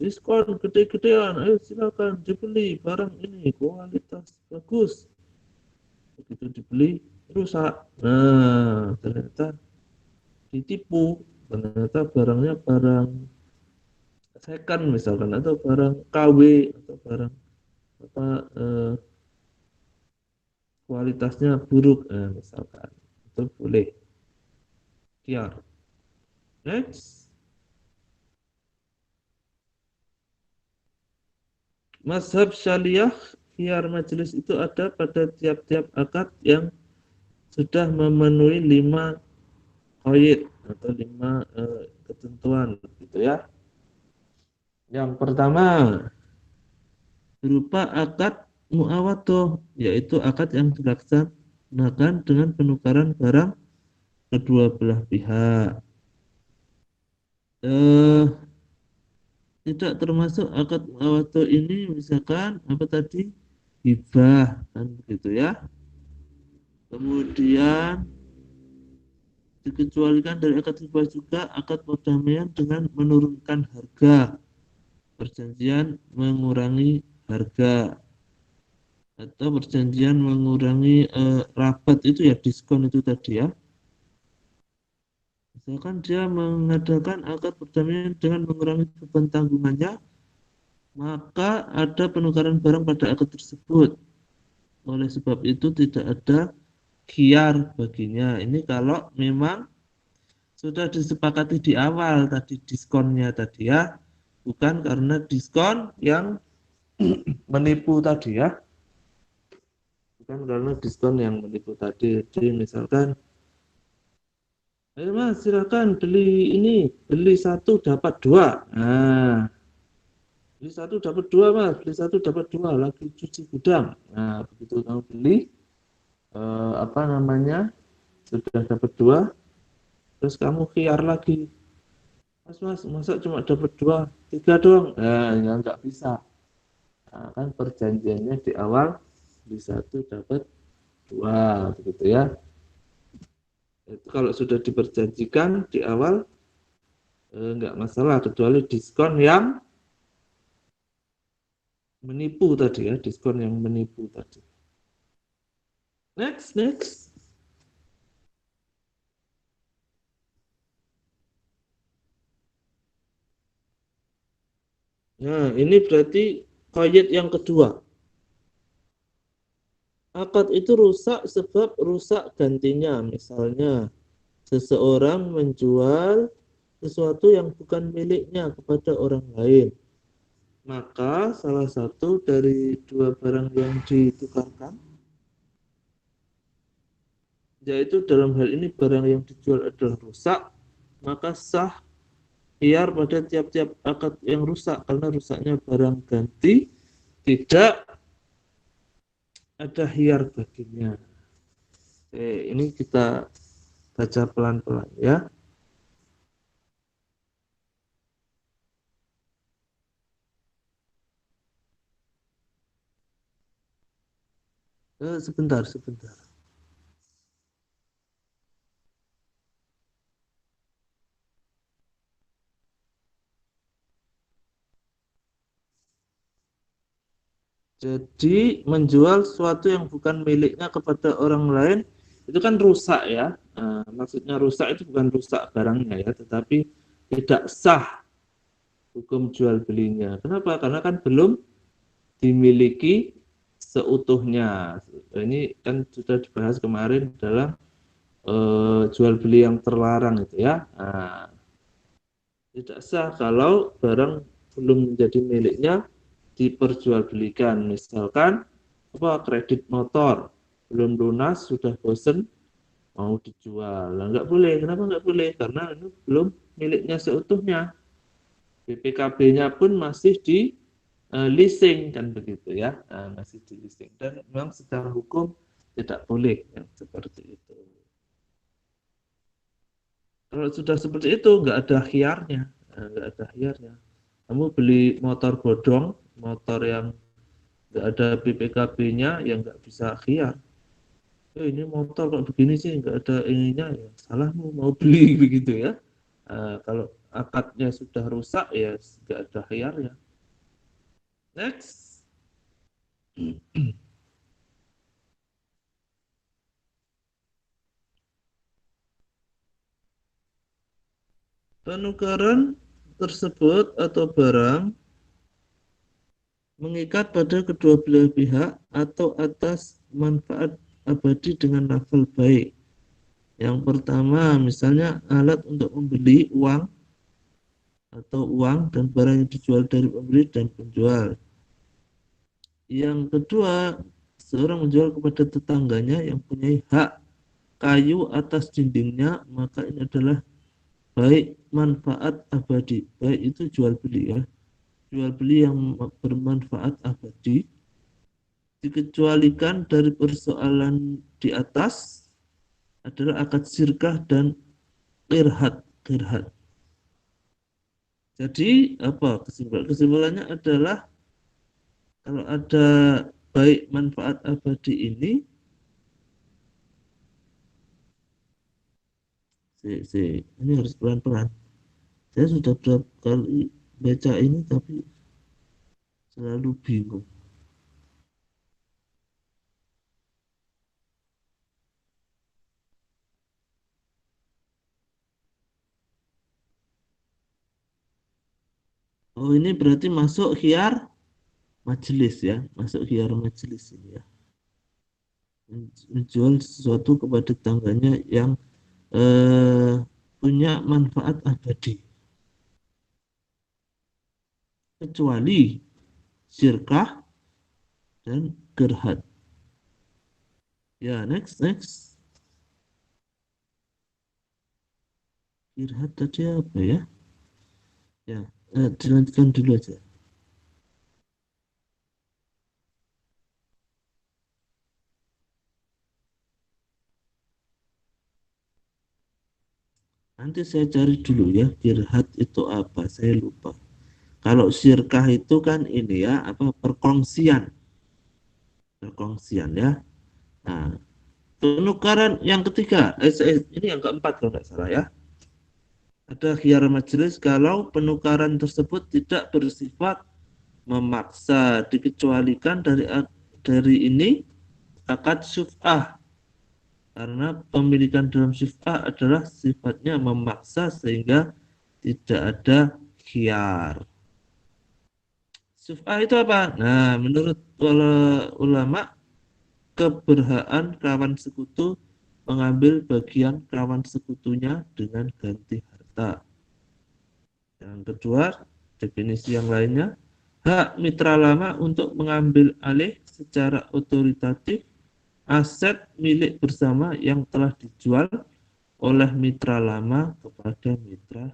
A: Diskon gede-gedean, ayo silakan dibeli barang ini kualitas bagus. Begitu dibeli rusak. Nah, ternyata ditipu. Ternyata barangnya barang second misalkan atau barang KW atau barang apa kualitasnya buruk misalkan. Itu boleh. Kiar. Next. Mazhab Syariah khiar majelis itu ada pada tiap-tiap akad yang sudah memenuhi 5 qaid atau 5 ketentuan gitu ya. Yang pertama berupa akad muawadhah yaitu akad yang dilaksanakan dengan penukaran barang kedua belah pihak. Eh, Tidak termasuk akad muawadhah ini misalkan apa tadi hibah kan begitu ya. Kemudian dikecualikan dari akad hibah juga akad perdamaian dengan menurunkan harga, perjanjian mengurangi harga atau perjanjian mengurangi rabat itu ya diskon itu tadi ya. Misalkan dia mengadakan akad perdamaian dengan mengurangi beban tanggungannya, maka ada penukaran barang pada akad tersebut. Oleh sebab itu tidak ada khiyar baginya. Ini kalau memang sudah disepakati di awal tadi diskonnya tadi ya, bukan karena diskon yang menipu tadi ya, bukan karena diskon yang menipu tadi. Jadi misalkan, ayo mas silakan beli ini, beli satu dapat dua. Nah, beli satu dapat dua mas, beli satu dapat dua, lagi cuci gudang. Nah, begitu kamu beli, apa namanya, sudah dapat dua, terus kamu khiyar lagi. Mas, masa cuma dapat dua, tiga doang? Nah, ya nggak bisa. Nah, kan perjanjiannya di awal beli satu dapat dua, begitu ya. Itu kalau sudah diperjanjikan di awal, nggak masalah, kecuali diskon yang menipu tadi ya, diskon yang menipu tadi. Next. Nah, ini berarti kayat yang kedua. Akad itu rusak sebab rusak gantinya. Misalnya, seseorang menjual sesuatu yang bukan miliknya kepada orang lain. Maka salah satu dari dua barang yang ditukarkan, yaitu dalam hal ini barang yang dijual adalah rusak, maka sah khiyar pada tiap-tiap akad yang rusak karena rusaknya barang ganti tidak ada khiyar baginya. Oke, ini kita baca pelan-pelan ya. Sebentar. Jadi menjual sesuatu yang bukan miliknya kepada orang lain itu kan rusak ya. Nah, maksudnya rusak itu bukan rusak barangnya ya, tetapi tidak sah hukum jual belinya. Kenapa? Karena kan belum dimiliki seutuhnya. Ini kan sudah dibahas kemarin dalam jual beli yang terlarang itu ya. Nah, tidak sah kalau barang belum menjadi miliknya diperjualbelikan. Misalkan apa kredit motor belum lunas sudah bosen mau dijual. Nah, nggak boleh. Kenapa nggak boleh? Karena ini belum miliknya seutuhnya. BPKB-nya pun masih di leasing kan begitu ya. Nah, masih di leasing dan memang secara hukum tidak boleh yang seperti itu. Kalau sudah seperti itu nggak ada khiyarnya. Nah, nggak ada khiyarnya. Kamu beli motor bodong, motor yang nggak ada BPKB-nya, yang nggak bisa khiyar. Ini motor kok begini sih, nggak ada ininya, ya salahmu mau beli begitu ya. Kalau akadnya sudah rusak ya nggak ada khiyarnya. Next, penukaran tersebut atau barang mengikat pada kedua belah pihak atau atas manfaat abadi dengan lafal baik. Yang pertama, misalnya alat untuk membeli uang atau uang dan barang yang dijual dari pembeli dan penjual. Yang kedua, seorang menjual kepada tetangganya yang punya hak kayu atas dindingnya, maka ini adalah baik manfaat abadi. Baik itu jual beli ya. Jual beli yang bermanfaat abadi dikecualikan dari persoalan di atas adalah akad sirkah dan qirhat. Jadi apa kesimpulannya adalah kalau ada baik manfaat abadi ini, ini harus pelan-pelan. Saya sudah berapa kali baca ini tapi selalu bingung. Oh, ini berarti masuk khiyar majelis ya, masuk khiyar majelis ini ya. Menjual sesuatu kepada tangganya yang eh, punya manfaat abadi, kecuali sirkah dan gerhad. Ya, next. Gerhad tadi apa ya? Ya, dilanjutkan dulu aja. Nanti saya cari dulu ya, gerhad itu apa? Saya lupa. Kalau sirkah itu kan ini ya, apa perkongsian, perkongsian ya. Nah, penukaran yang ketiga, ini yang keempat kalau nggak salah ya. Ada khiyar majelis kalau penukaran tersebut tidak bersifat memaksa, dikecualikan dari ini akad syuf'ah, karena pemilikan dalam syuf'ah adalah sifatnya memaksa sehingga tidak ada khiyar. Syuf'ah itu apa? Nah, menurut ulama, keberhaan kawan sekutu mengambil bagian kawan sekutunya dengan ganti harta. Yang kedua, definisi yang lainnya, hak mitra lama untuk mengambil alih secara otoritatif aset milik bersama yang telah dijual oleh mitra lama kepada mitra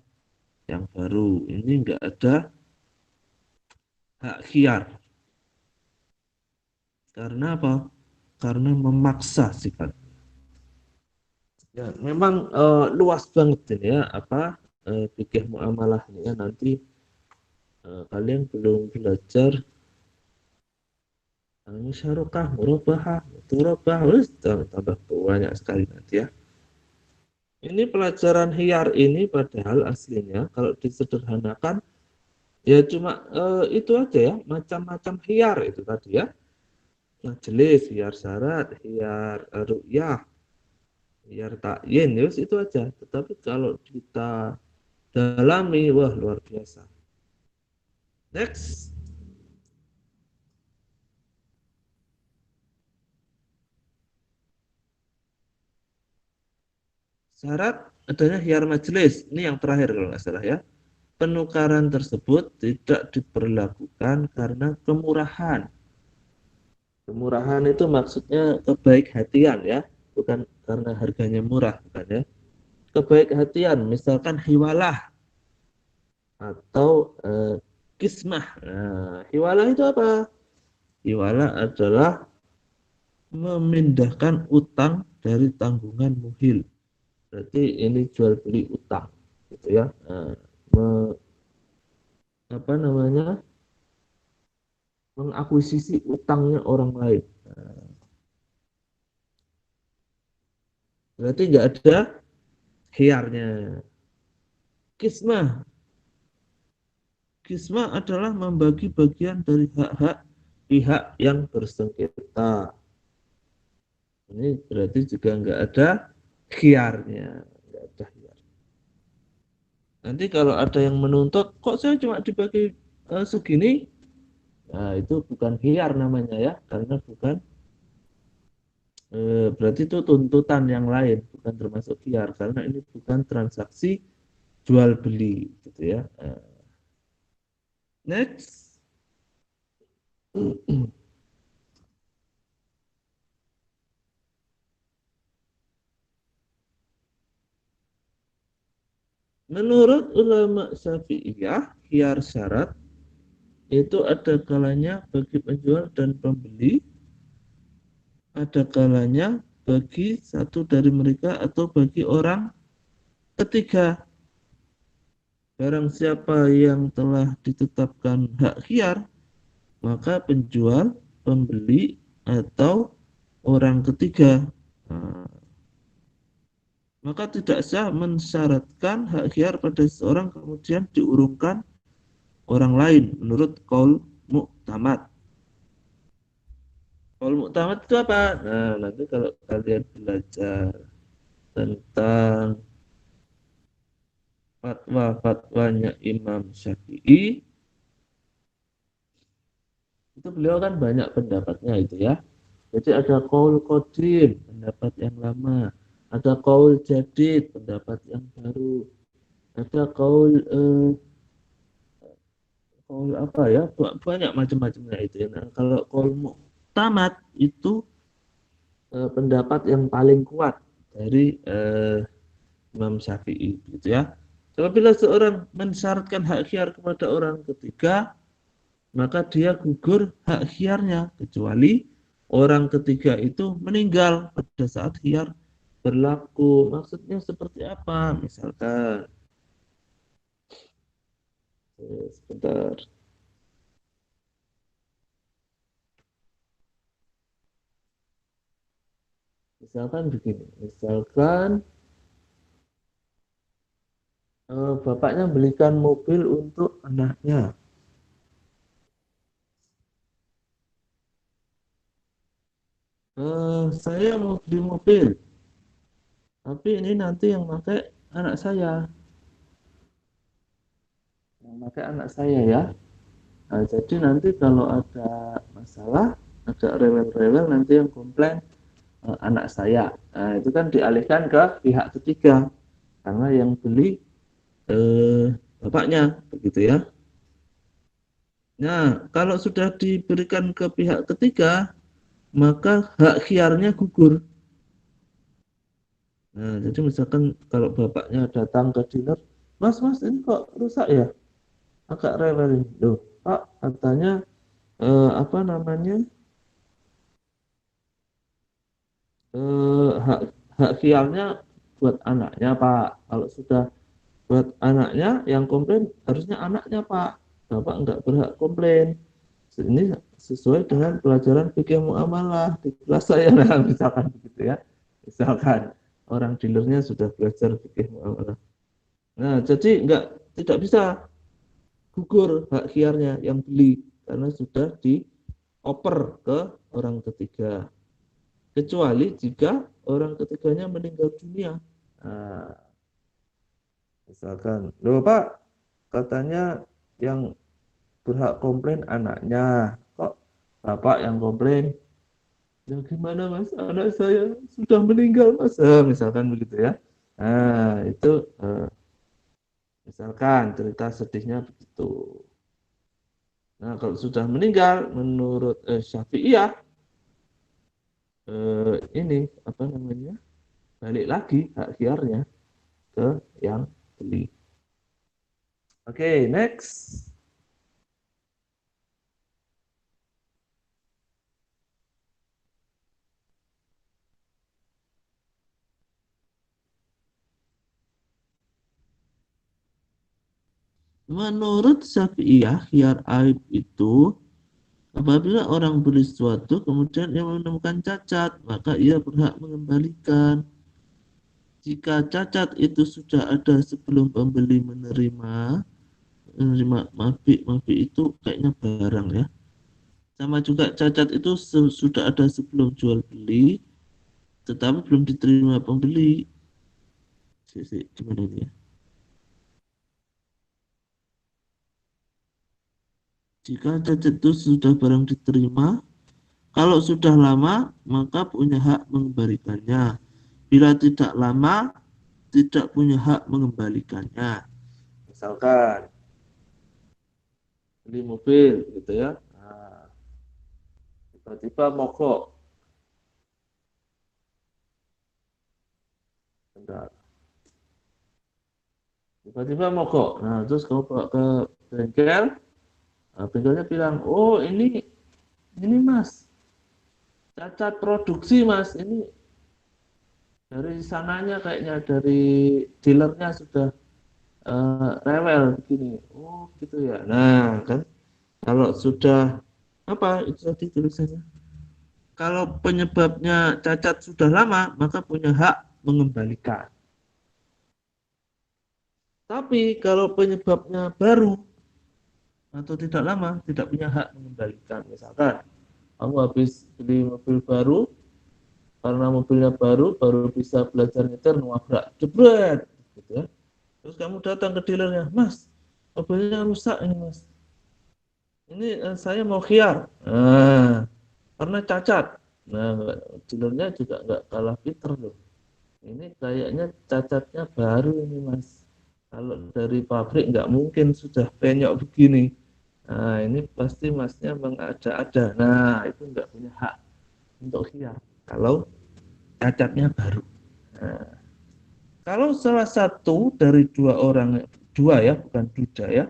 A: yang baru. Ini enggak ada hak khiar. Karena apa? Karena memaksa sifat. Ya, memang luas banget ini ya, apa fikih muamalah ini ya. Nanti kalian belum belajar musyarakah, murabahah, mudharabah, wis tambah banyak sekali nanti ya. Ini pelajaran hiyar ini padahal aslinya kalau disederhanakan ya cuma itu aja ya, macam-macam hiyar itu tadi ya. Majelis, hiyar syarat, hiyar ru'yah, hiyar takyin, ya itu aja. Tetapi kalau kita dalami, wah luar biasa. Next, syarat adanya hiyar majelis. Ini yang terakhir kalau nggak salah ya. Penukaran tersebut tidak diperlakukan karena kemurahan. Kemurahan itu maksudnya kebaik hatian ya, bukan karena harganya murah, bukan ya. Kebaik hatian, misalkan hiwalah atau kismah. Nah, hiwalah itu apa? Hiwalah adalah memindahkan utang dari tanggungan muhil. Berarti ini jual beli utang, gitu ya. Nah, apa namanya? Mengakuisisi utangnya orang lain. Nah, berarti nggak ada hiarnya. Kismah, kismah adalah membagi bagian dari hak-hak pihak yang bersengketa. Ini berarti juga nggak ada khiarnya, nggak ada khiar. Nanti kalau ada yang menuntut, kok saya cuma dibagi segini? Nah, itu bukan khiar namanya ya, karena bukan berarti itu tuntutan yang lain, bukan termasuk khiar, karena ini bukan transaksi jual beli, gitu ya. Next, menurut ulama Syafi'iyah, khiar syarat itu ada kalanya bagi penjual dan pembeli, ada kalanya bagi satu dari mereka atau bagi orang ketiga. Barang siapa yang telah ditetapkan hak khiar, maka penjual, pembeli, atau orang ketiga. Nah, maka tidak sah mensyaratkan hak khiar pada seseorang kemudian diurungkan orang lain menurut kaul muktamad. Kaul muktamad itu apa? Nah, nanti kalau kalian belajar tentang fatwa-fatwanya Imam Syafi'i, Itu beliau kan banyak pendapatnya itu ya. Jadi ada qaul qadim, pendapat yang lama. Ada qaul jadid, pendapat yang baru. Ada qaul apa ya? Banyak macam-macamnya itu ya. Nah, kalau qaul mu'tamad itu pendapat yang paling kuat dari Imam Syafi'i gitu ya. Apabila seorang mensyaratkan hak khiar kepada orang ketiga, maka dia gugur hak khiarnya kecuali orang ketiga itu meninggal pada saat khiar berlaku. Maksudnya seperti apa? Sebentar. Misalkan begini, misalkan bapaknya belikan mobil untuk anaknya. Saya mau beli mobil, tapi ini nanti yang pakai anak saya, ya. Nah, jadi nanti kalau ada masalah, ada rewel-rewel nanti yang komplain anak saya. Nah, itu kan dialihkan ke pihak ketiga karena yang beli bapaknya, begitu ya. Nah, kalau sudah diberikan ke pihak ketiga, maka hak khiarnya gugur. Nah, jadi misalkan kalau bapaknya datang ke dealer, Mas, Mas, ini kok rusak ya? Agak rewel ini. Loh, Pak, katanya apa namanya? Hak hak khiarnya buat anaknya, Pak. Kalau sudah buat anaknya yang komplain harusnya anaknya, Pak. Bapak nggak berhak komplain. Ini sesuai dengan pelajaran fikih muamalah di kelas saya, nah misalkan begitu ya. Misalkan orang dealernya sudah belajar fikih muamalah. Nah, jadi nggak, tidak bisa gugur hak khiarnya yang beli karena sudah dioper ke orang ketiga. Kecuali jika orang ketiganya meninggal dunia. Nah, misalkan, loh Pak, katanya yang berhak komplain anaknya, kok Bapak yang komplain? Ya gimana Mas, anak saya sudah meninggal Mas. Misalkan begitu ya. Nah, itu misalkan cerita sedihnya begitu. Nah, kalau sudah meninggal, menurut Syafi'iyah, ini apa namanya, balik lagi hak khiarnya ke yang beli. Oke, next. Menurut Syafi'iyah, khiyar aib itu apabila orang beli sesuatu kemudian ia menemukan cacat, maka ia berhak mengembalikan. Jika cacat itu sudah ada sebelum pembeli menerima mafi itu kayaknya barang ya. Sama juga cacat itu sudah ada sebelum jual beli, tetapi belum diterima pembeli. Gimana ini ya? Jika cacat itu sudah barang diterima, kalau sudah lama, maka punya hak mengembalikannya. Bila tidak lama, tidak punya hak mengembalikannya. Misalkan beli mobil gitu ya, nah, tiba-tiba mogok, bentar. Tiba-tiba mogok. Nah, terus kamu bawa ke bengkel, nah, bengkelnya bilang, oh ini mas, cacat produksi mas, ini dari sananya kayaknya dari dealernya sudah rewel begini. Oh gitu ya. Nah kan kalau sudah apa itu tadi tulisannya? Kalau penyebabnya cacat sudah lama, maka punya hak mengembalikan. Tapi kalau penyebabnya baru atau tidak lama, tidak punya hak mengembalikan. Misalkan kamu habis beli mobil baru, karena mobilnya baru bisa belajar nyetir, nabrak, jebret, gitu ya. Terus kamu datang ke dealernya, Mas, mobilnya rusak ini Mas. Ini saya mau khiar. Nah, karena cacat. Nah, dealernya juga nggak kalah pinter loh. Ini kayaknya cacatnya baru ini Mas. Kalau dari pabrik nggak mungkin sudah penyok begini. Nah, ini pasti Masnya mengada-ada. Nah, itu nggak punya hak untuk khiar. Kalau cacatnya baru. Nah, kalau salah satu dari dua orang, dua ya, bukan duda ya,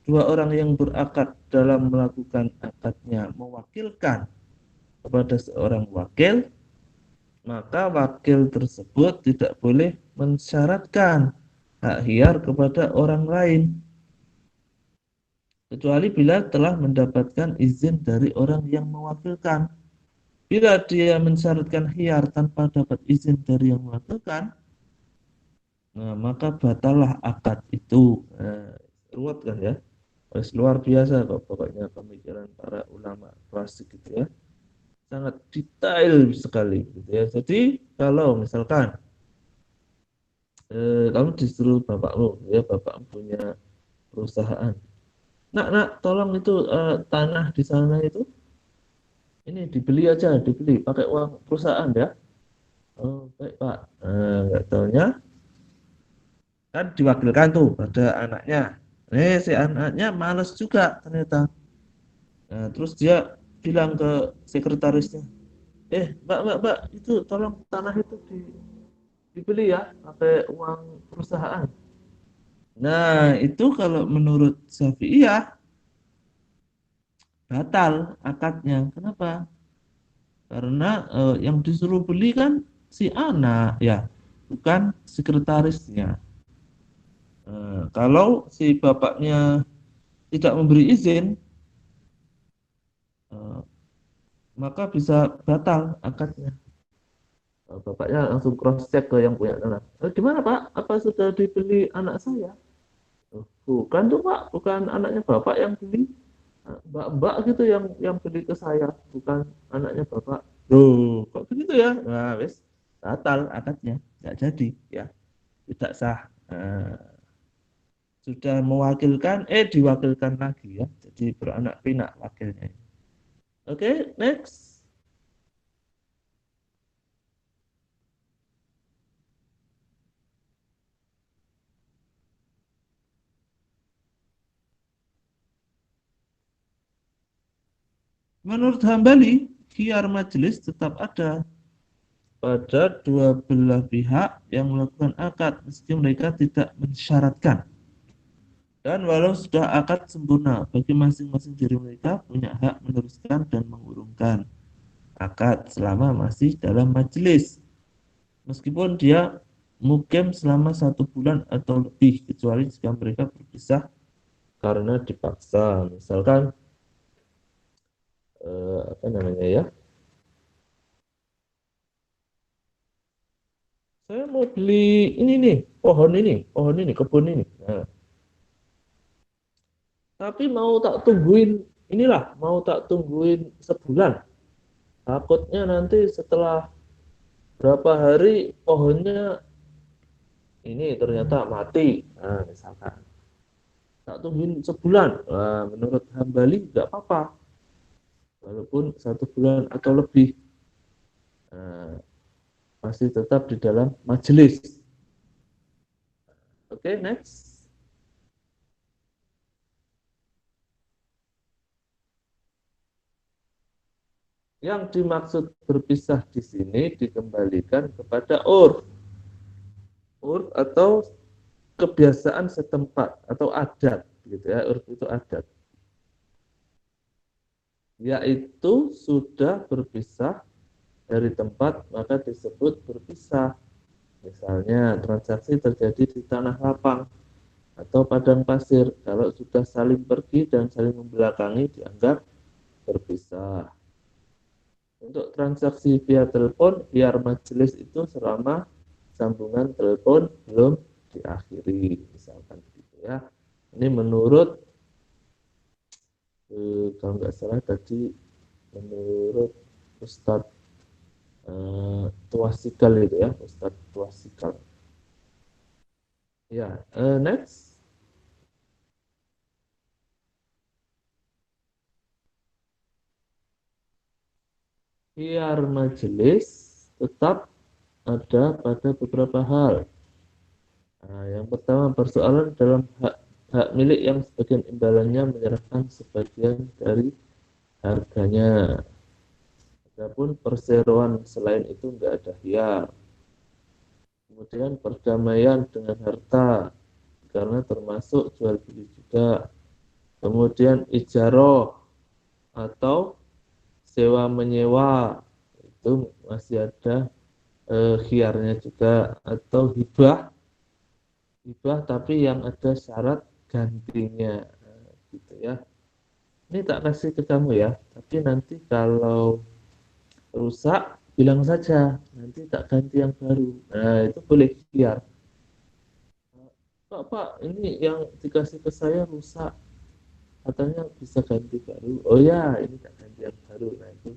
A: dua orang yang berakad dalam melakukan akadnya mewakilkan kepada seorang wakil, maka wakil tersebut tidak boleh mensyaratkan hak hiar kepada orang lain, kecuali bila telah mendapatkan izin dari orang yang mewakilkan. Bila dia mensyaratkan hiar tanpa dapat izin dari yang mewakilkan, nah, maka batallah akad itu. Nah, ruwet kan ya? Wes luar biasa kok pokoknya pemikiran para ulama klasik gitu ya. Sangat detail sekali gitu ya. Jadi kalau misalkan kamu disuruh bapakmu ya, bapakmu punya perusahaan. Nak, tolong itu tanah di sana itu ini dibeli aja, dibeli pakai uang perusahaan ya. Oh, baik Pak. Nggak taunya kan diwakilkan tuh pada anaknya. Si anaknya males juga ternyata. Nah, terus dia bilang ke sekretarisnya, mbak, itu tolong tanah itu dibeli ya pakai uang perusahaan. Nah, itu kalau menurut Syafi'iyah batal akadnya. Kenapa? Karena yang disuruh beli kan si anak ya, bukan sekretarisnya. Kalau si bapaknya tidak memberi izin, eh, maka bisa batal akadnya. Bapaknya langsung cross check ke yang punya tanah. Gimana Pak? Apa sudah dibeli anak saya? Bukan tuh Pak, bukan anaknya Bapak yang beli. Mbak-mbak gitu yang beli ke saya, bukan anaknya Bapak. Loh, kok begitu ya? Nah, wes batal akadnya, nggak jadi ya, tidak sah. Sudah mewakilkan, diwakilkan lagi ya, jadi beranak pinak wakilnya. Oke, next. Menurut Hambali, khiyar majelis tetap ada pada dua belah pihak yang melakukan akad meski mereka tidak mensyaratkan. Dan walau sudah akad sempurna, bagi masing-masing diri mereka punya hak meneruskan dan mengurungkan akad selama masih dalam majelis. Meskipun dia mukim selama 1 bulan atau lebih, kecuali jika mereka berpisah karena dipaksa. Misalkan, apa namanya ya, saya mau beli ini nih, pohon ini, kebun ini. Nah, tapi mau tak tungguin, mau tak tungguin sebulan. Takutnya nanti setelah berapa hari pohonnya ini ternyata mati. Nah, misalkan tak tungguin sebulan. Nah, menurut Hambali nggak apa-apa, walaupun 1 bulan atau lebih. Nah, masih tetap di dalam majelis. Oke, next. Yang dimaksud berpisah di sini dikembalikan kepada urf atau kebiasaan setempat atau adat, gitu ya. Urf itu adat, yaitu sudah berpisah dari tempat maka disebut berpisah. Misalnya transaksi terjadi di tanah lapang atau padang pasir. Kalau sudah saling pergi dan saling membelakangi dianggap berpisah. Untuk transaksi via telepon, biar majelis itu selama sambungan telepon belum diakhiri, misalkan begitu ya. Ini menurut kalau nggak salah tadi menurut Ustadz Tuasikal itu ya, Ustadz Tuasikal. Ya, next. Khiyar majelis tetap ada pada beberapa hal. Nah, yang pertama persoalan dalam hak milik yang sebagian imbalannya menyerahkan sebagian dari harganya. Adapun perseroan selain itu enggak ada khiyar. Kemudian perdamaian dengan harta karena termasuk jual beli juga. Kemudian ijaroh atau sewa menyewa itu masih ada khiyarnya juga, atau hibah tapi yang ada syarat gantinya. Nah, gitu ya. Ini tak kasih ke kamu ya, tapi nanti kalau rusak bilang saja, nanti tak ganti yang baru. Nah, itu boleh khiyar. Pak, ini yang dikasih ke saya rusak, katanya bisa ganti baru. Oh ya, ini tak ganti yang baru. Nah, itu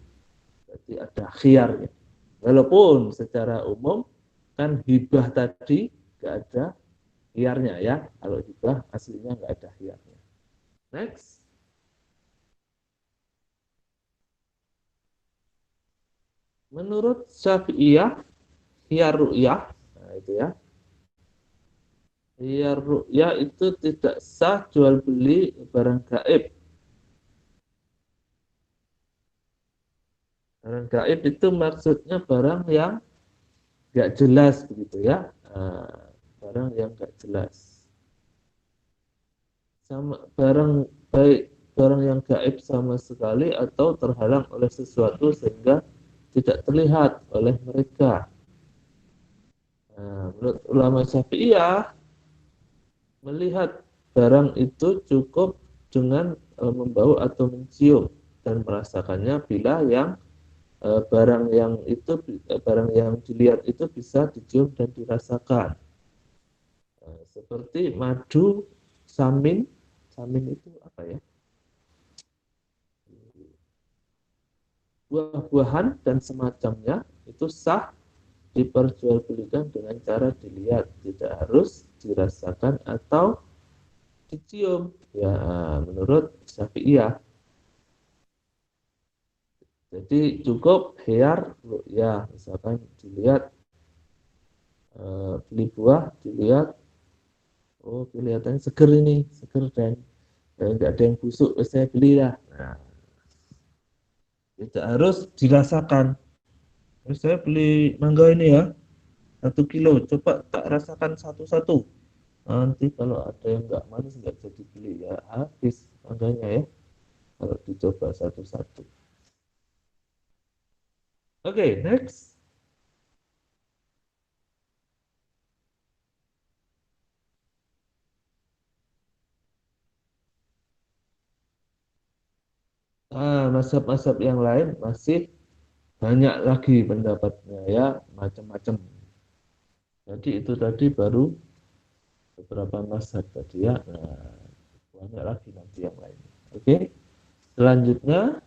A: berarti ada khiyarnya. Walaupun secara umum kan hibah tadi nggak ada khiyarnya ya. Kalau hibah aslinya nggak ada khiyarnya. Next. Menurut Syafi'iyah, khiyar ru'yah, nah itu ya. Khiyar ru'yah itu tidak sah jual beli barang gaib. Barang gaib itu maksudnya barang yang nggak jelas begitu ya. Nah, barang yang nggak jelas. Sama barang baik barang yang gaib sama sekali atau terhalang oleh sesuatu sehingga tidak terlihat oleh mereka. Nah, menurut ulama Syafi'iyah, melihat barang itu cukup dengan membau atau mencium dan merasakannya bila yang barang yang dilihat itu bisa dicium dan dirasakan. Nah, seperti madu, samin, samin itu apa ya? Buah-buahan dan semacamnya itu sah diperjualbelikan dengan cara dilihat, tidak harus dirasakan atau dicium. Ya, menurut Syafi'iyah. Jadi cukup khiyar ya, misalkan dilihat beli buah, dilihat oh kelihatannya seger ini, seger dan nggak ada yang busuk, saya beli lah. Nah, tidak harus dirasakan. Terus saya beli mangga ini ya, 1 kilo, coba tak rasakan satu-satu. Nanti kalau ada yang nggak manis nggak jadi beli ya, habis mangganya ya. Kalau dicoba satu-satu. Oke, next. Mazhab-mazhab yang lain masih banyak lagi pendapatnya ya, macam-macam. Jadi itu tadi baru beberapa mazhab tadi ya. Nah, banyak lagi nanti yang lainnya. Oke, selanjutnya,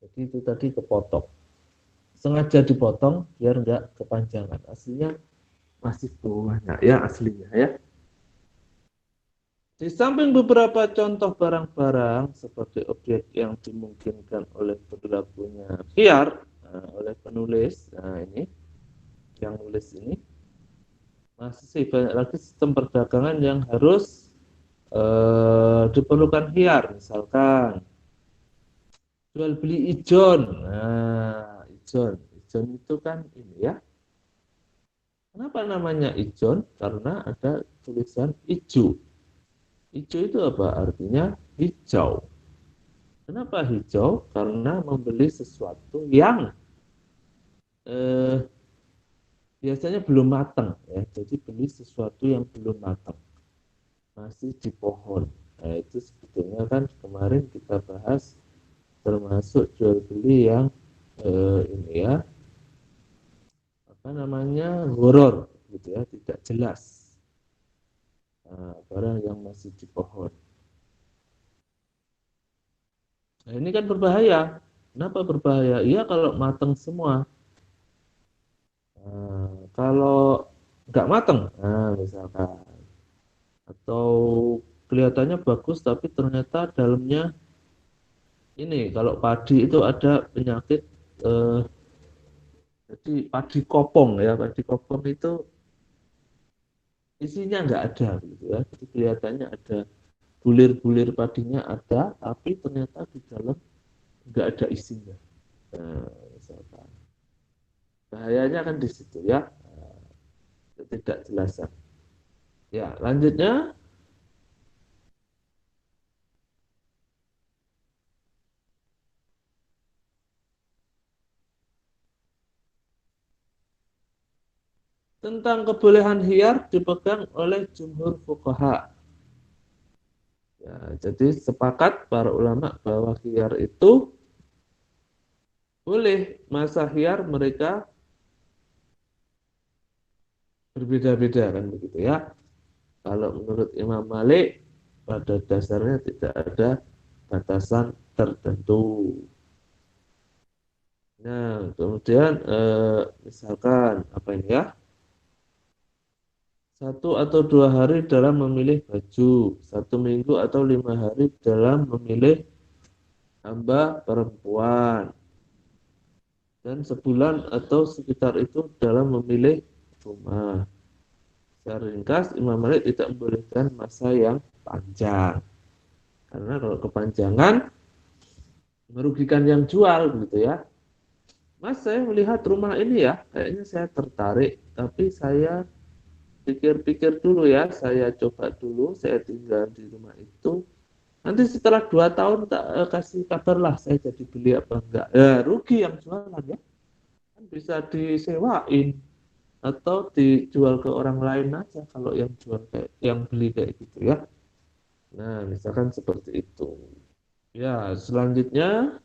A: jadi itu tadi kepotong. Sengaja dipotong biar nggak kepanjangan. Aslinya masih banyak ya aslinya ya. Di samping beberapa contoh barang-barang seperti objek yang dimungkinkan oleh berlakunya khiyar, oleh penulis, nah ini yang nulis ini, masih banyak lagi sistem perdagangan yang harus diperlukan khiyar, misalkan jual beli ijon. Nah, ijon itu kan ini ya. Kenapa namanya ijon? Karena ada tulisan ijo. Ijo itu apa? Artinya hijau. Kenapa hijau? Karena membeli sesuatu yang eh, biasanya belum matang ya. Jadi beli sesuatu yang belum matang, masih di pohon. Nah, itu sebetulnya kan kemarin kita bahas termasuk jual beli yang ini ya, apa namanya, horor gitu ya, tidak jelas. Nah, barang yang masih di pohon. Nah, ini kan berbahaya. Kenapa berbahaya? Iya kalau matang semua. Nah, kalau nggak matang, nah misalkan, atau kelihatannya bagus tapi ternyata dalamnya Ini kalau padi itu ada penyakit eh, jadi padi kopong ya. Padi kopong itu isinya nggak ada gitu ya. Jadi kelihatannya ada bulir-bulir padinya ada, tapi ternyata di dalam nggak ada isinya. Nah, misalkan bahayanya kan di situ ya, tidak jelasan. Ya, lanjutnya tentang kebolehan hiar dipegang oleh jumhur fuqaha. Ya, jadi sepakat para ulama bahwa hiar itu boleh, masa hiar mereka berbeda-beda kan begitu ya. Kalau menurut Imam Malik pada dasarnya tidak ada batasan tertentu. Nah, kemudian misalkan apa ini ya? 1 atau 2 hari dalam memilih baju, 1 minggu atau 5 hari dalam memilih hamba perempuan, dan sebulan atau sekitar itu dalam memilih rumah. Secara ringkas, Imam Malik tidak membolehkan masa yang panjang. Karena kalau kepanjangan merugikan yang jual gitu ya. Mas, saya melihat rumah ini ya, kayaknya saya tertarik, tapi saya pikir-pikir dulu ya, saya coba dulu, saya tinggal di rumah itu. Nanti setelah 2 tahun tak kasih kabar lah, saya jadi beli apa enggak. Ya, rugi yang jualan ya. Kan bisa disewain atau dijual ke orang lain aja kalau yang jual kayak yang beli kayak gitu ya. Nah, misalkan seperti itu. Ya, selanjutnya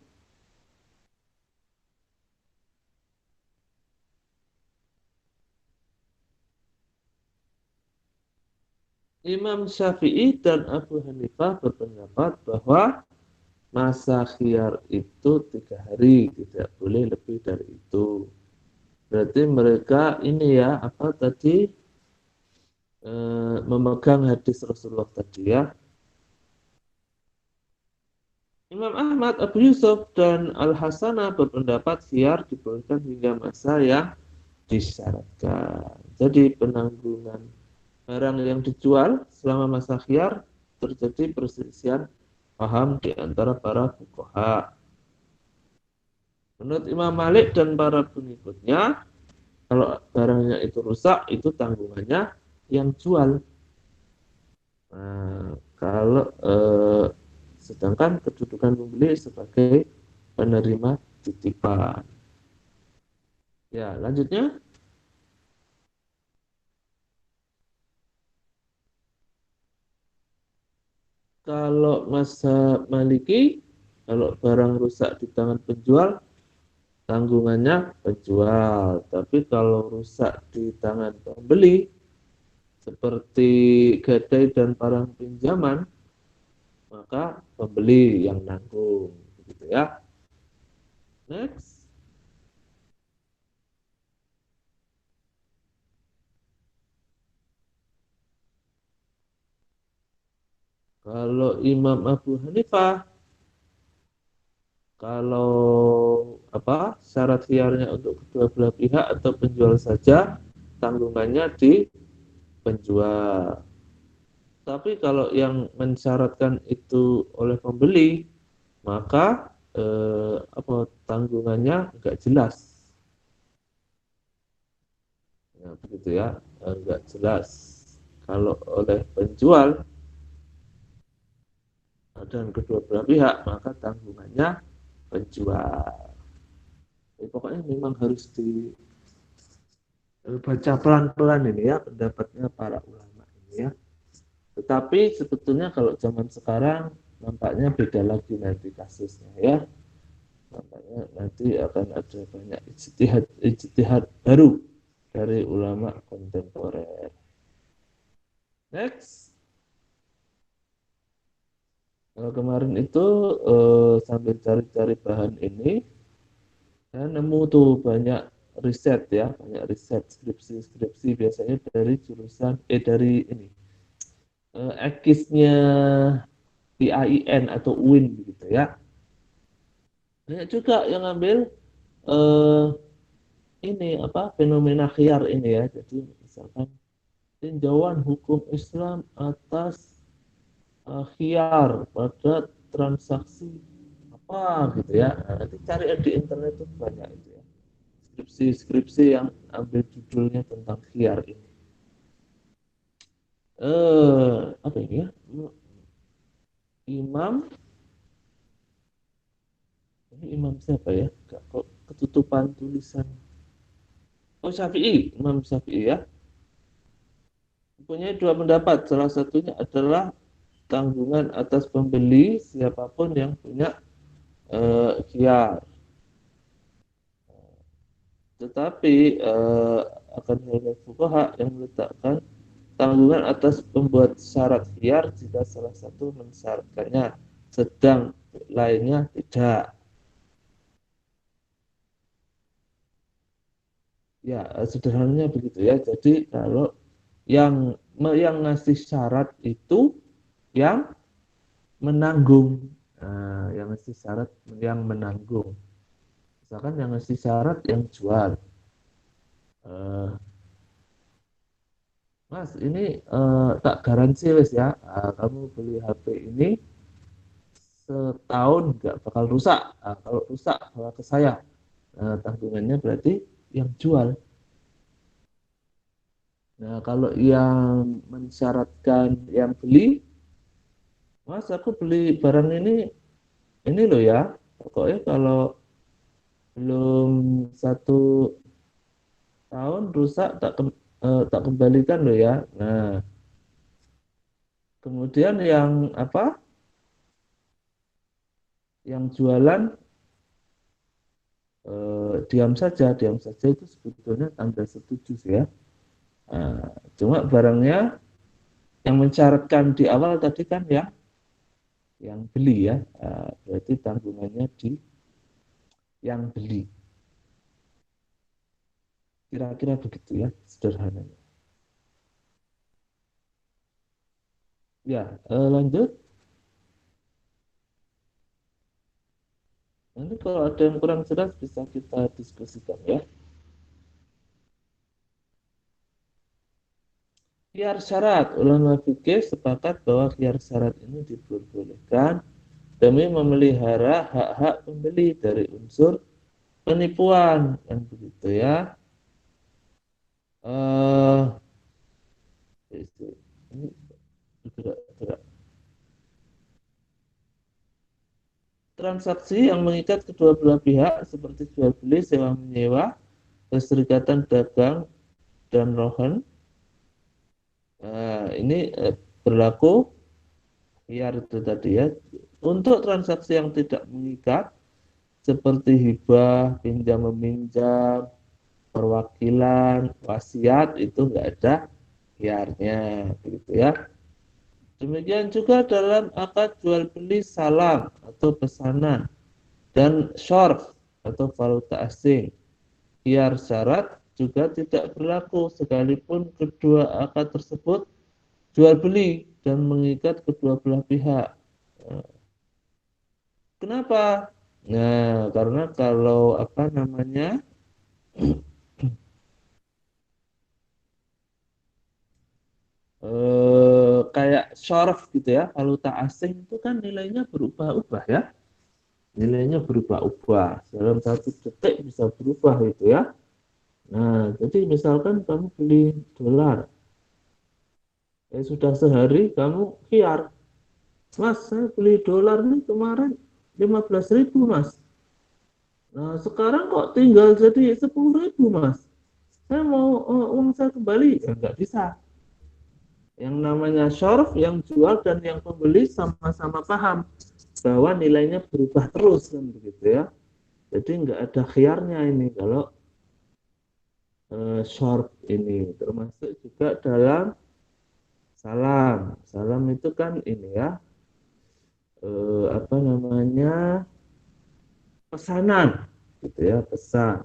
A: Imam Syafi'i dan Abu Hanifah berpendapat bahwa masa khiyar itu 3 hari, tidak boleh lebih dari itu. Berarti mereka ini ya, apa tadi, memegang hadis Rasulullah tadi ya. Imam Ahmad, Abu Yusuf, dan Al-Hasanah berpendapat khiyar dibolehkan hingga masa yang disyaratkan. Jadi penanggungan barang yang dijual selama masa khiyar terjadi perselisihan paham di antara para fuqaha. Menurut Imam Malik dan para pengikutnya, kalau barangnya itu rusak, itu tanggungannya yang jual. Nah, kalau sedangkan kedudukan pembeli sebagai penerima titipan. Ya, lanjutnya kalau masa Maliki, kalau barang rusak di tangan penjual, tanggungannya penjual. Tapi kalau rusak di tangan pembeli, seperti gadai dan barang pinjaman, maka pembeli yang nanggung. Begitu ya. Next. Kalau Imam Abu Hanifah, kalau apa syarat hiarnya untuk kedua belah pihak atau penjual saja, tanggungannya di penjual. Tapi kalau yang mensyaratkan itu oleh pembeli, maka apa tanggungannya nggak jelas. Ya, begitu ya, nggak jelas. Kalau oleh penjual dan kedua belah pihak, maka tanggungannya penjual. Jadi pokoknya memang harus dibaca pelan-pelan ini ya pendapatnya para ulama ini ya. Tetapi sebetulnya kalau zaman sekarang nampaknya beda lagi nanti kasusnya ya. Nampaknya nanti akan ada banyak ijtihad baru dari ulama kontemporer. Next, kalau kemarin itu sambil cari-cari bahan ini, saya nemu tuh banyak riset ya, banyak riset skripsi-skripsi biasanya dari jurusan dari ini ekisnya di AIN atau UIN gitu ya. Banyak juga yang ngambil eh, ini apa fenomena khiyar ini ya. Jadi misalkan tinjauan hukum Islam atas khiyar pada transaksi apa gitu ya. Nah, nanti cari di internet itu banyak itu ya. Skripsi-skripsi yang ambil judulnya tentang khiyar ini. Apa ini ya? Imam, ini imam siapa ya? Kok ketutupan tulisan. Oh Syafi'i, Imam Syafi'i ya. Punya dua pendapat. Salah satunya adalah tanggungan atas pembeli siapapun yang punya khiyar. Tetapi akan ada fuqaha yang meletakkan tanggungan atas pembuat syarat khiyar jika salah satu mensyaratkannya, sedang lainnya tidak. Ya, sederhananya begitu ya. Jadi kalau yang ngasih syarat itu yang menanggung. Nah, yang ngasih syarat yang menanggung. Misalkan yang ngasih syarat yang jual. Eh, Mas, ini tak garansi wes ya. Kamu beli HP ini setahun nggak bakal rusak. Kalau rusak bawa ke saya. Tanggungannya berarti yang jual. Nah, kalau yang mensyaratkan yang beli, Mas, aku beli barang ini loh ya. Pokoknya kalau belum 1 tahun rusak tak kembalikan loh ya. Nah, kemudian yang apa? Yang jualan diam saja itu sebetulnya tanda setuju sih ya. Nah, cuma barangnya yang mensyaratkan di awal tadi kan ya, yang beli ya. Berarti tanggungannya di yang beli. Kira-kira begitu ya, sederhananya. Ya, lanjut. Nanti kalau ada yang kurang jelas bisa kita diskusikan ya. Khiyar syarat, ulama fikih sepakat bahwa khiyar syarat ini diperbolehkan demi memelihara hak-hak pembeli dari unsur penipuan, kan begitu ya. Eh, ini gerak-gerak. Transaksi yang mengikat kedua belah pihak seperti jual beli, sewa menyewa, perserikatan dagang dan rohan. Ini berlaku khiyar itu tadi ya. Untuk transaksi yang tidak mengikat seperti hibah, pinjam meminjam, perwakilan, wasiat itu enggak ada khiyarnya, begitu ya. Demikian juga dalam akad jual beli salam atau pesanan dan syarf atau valuta asing. Khiyar syarat juga tidak berlaku sekalipun kedua akad tersebut jual beli dan mengikat kedua belah pihak. Kenapa? Nah, karena kalau apa namanya kayak shorf gitu ya, valuta asing itu kan nilainya berubah-ubah ya, nilainya berubah-ubah dalam 1 detik bisa berubah itu ya. Nah, jadi misalkan kamu beli dolar, sudah sehari kamu kiar, Mas, saya beli dolar nih kemarin 15.000 Mas. Nah, sekarang kok tinggal jadi 10.000 Mas. Saya mau uang saya kembali, ya nggak bisa. Yang namanya shorf, yang jual dan yang pembeli sama-sama paham bahwa nilainya berubah terus kan begitu ya. Jadi nggak ada khiarnya ini kalau short ini, termasuk juga dalam salam. Salam itu kan ini ya, apa namanya, pesanan gitu ya, pesan.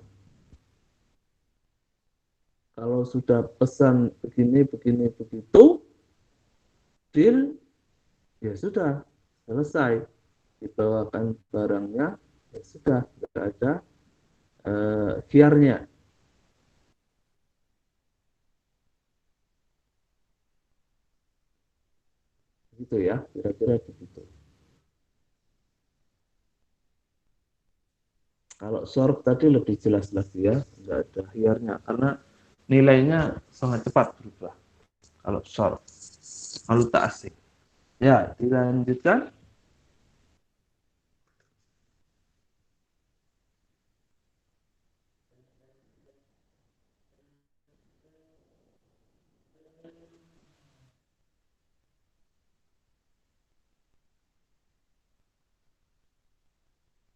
A: Kalau sudah pesan begini begini begitu, deal, ya sudah selesai, dibawakan barangnya, ya sudah nggak ada khiarnya gitu ya, kira-kira begitu. Kalau short tadi lebih jelas lagi ya, nggak ada khiarnya karena nilainya sangat cepat berubah kalau short, kalau tak asing. Ya, dilanjutkan.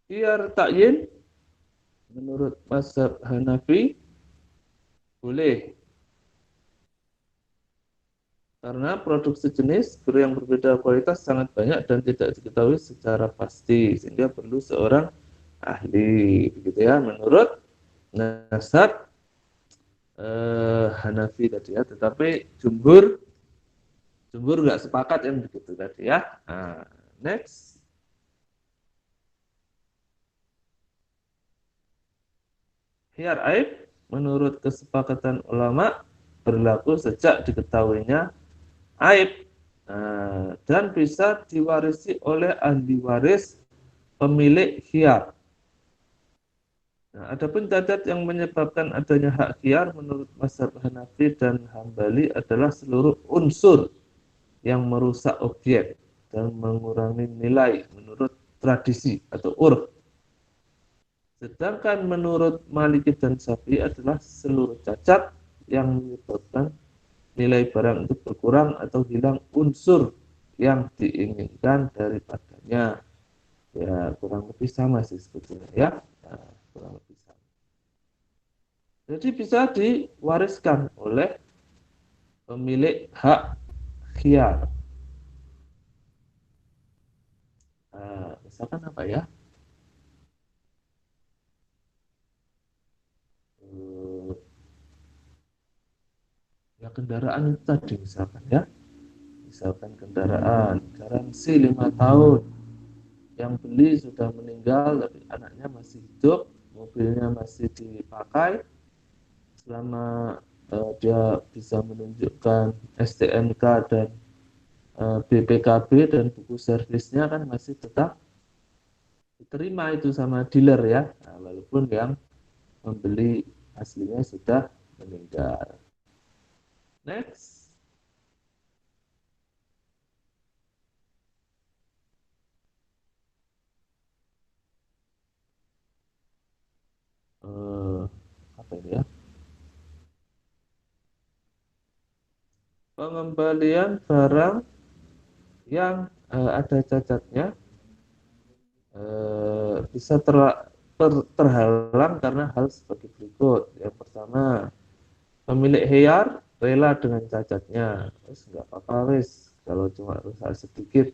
A: Khiyar takyin menurut mazhab Hanafi boleh karena produk sejenis yang berbeda kualitas sangat banyak dan tidak diketahui secara pasti sehingga perlu seorang ahli begitu ya menurut mazhab Hanafi tadi ya, tetapi jumhur jumhur nggak sepakat yang begitu tadi ya. Nah, next. Khiyar aib menurut kesepakatan ulama berlaku sejak diketahuinya aib. Dan bisa diwarisi oleh ahli waris pemilik khiyar. Nah, adapun cacat yang menyebabkan adanya hak khiyar menurut mazhab Hanafi dan Hambali adalah seluruh unsur yang merusak objek dan mengurangi nilai menurut tradisi atau urf. Sedangkan menurut Maliki dan Syafi'i adalah seluruh cacat yang menyebabkan nilai barang itu berkurang atau hilang unsur yang diinginkan daripadanya. Ya, kurang lebih sama sih sebetulnya ya. Nah, kurang lebih sama. Jadi bisa diwariskan oleh pemilik hak khiyar. Misalkan apa ya? Eh, Ya kendaraan itu tadi misalkan ya. Misalkan kendaraan garansi 5 tahun. Yang beli sudah meninggal tapi anaknya masih hidup, mobilnya masih dipakai selama dia bisa menunjukkan STNK dan BPKB dan buku servisnya kan masih tetap diterima itu sama dealer ya. Nah, walaupun yang membeli aslinya sudah meninggal. Next. Eh, Apa ini ya? Pengembalian barang yang ada cacatnya bisa terhalang karena hal sebagai berikut. Yang pertama, pemilik heyar rela dengan cacatnya. Terus nggak apa-apa wis, kalau cuma rusak sedikit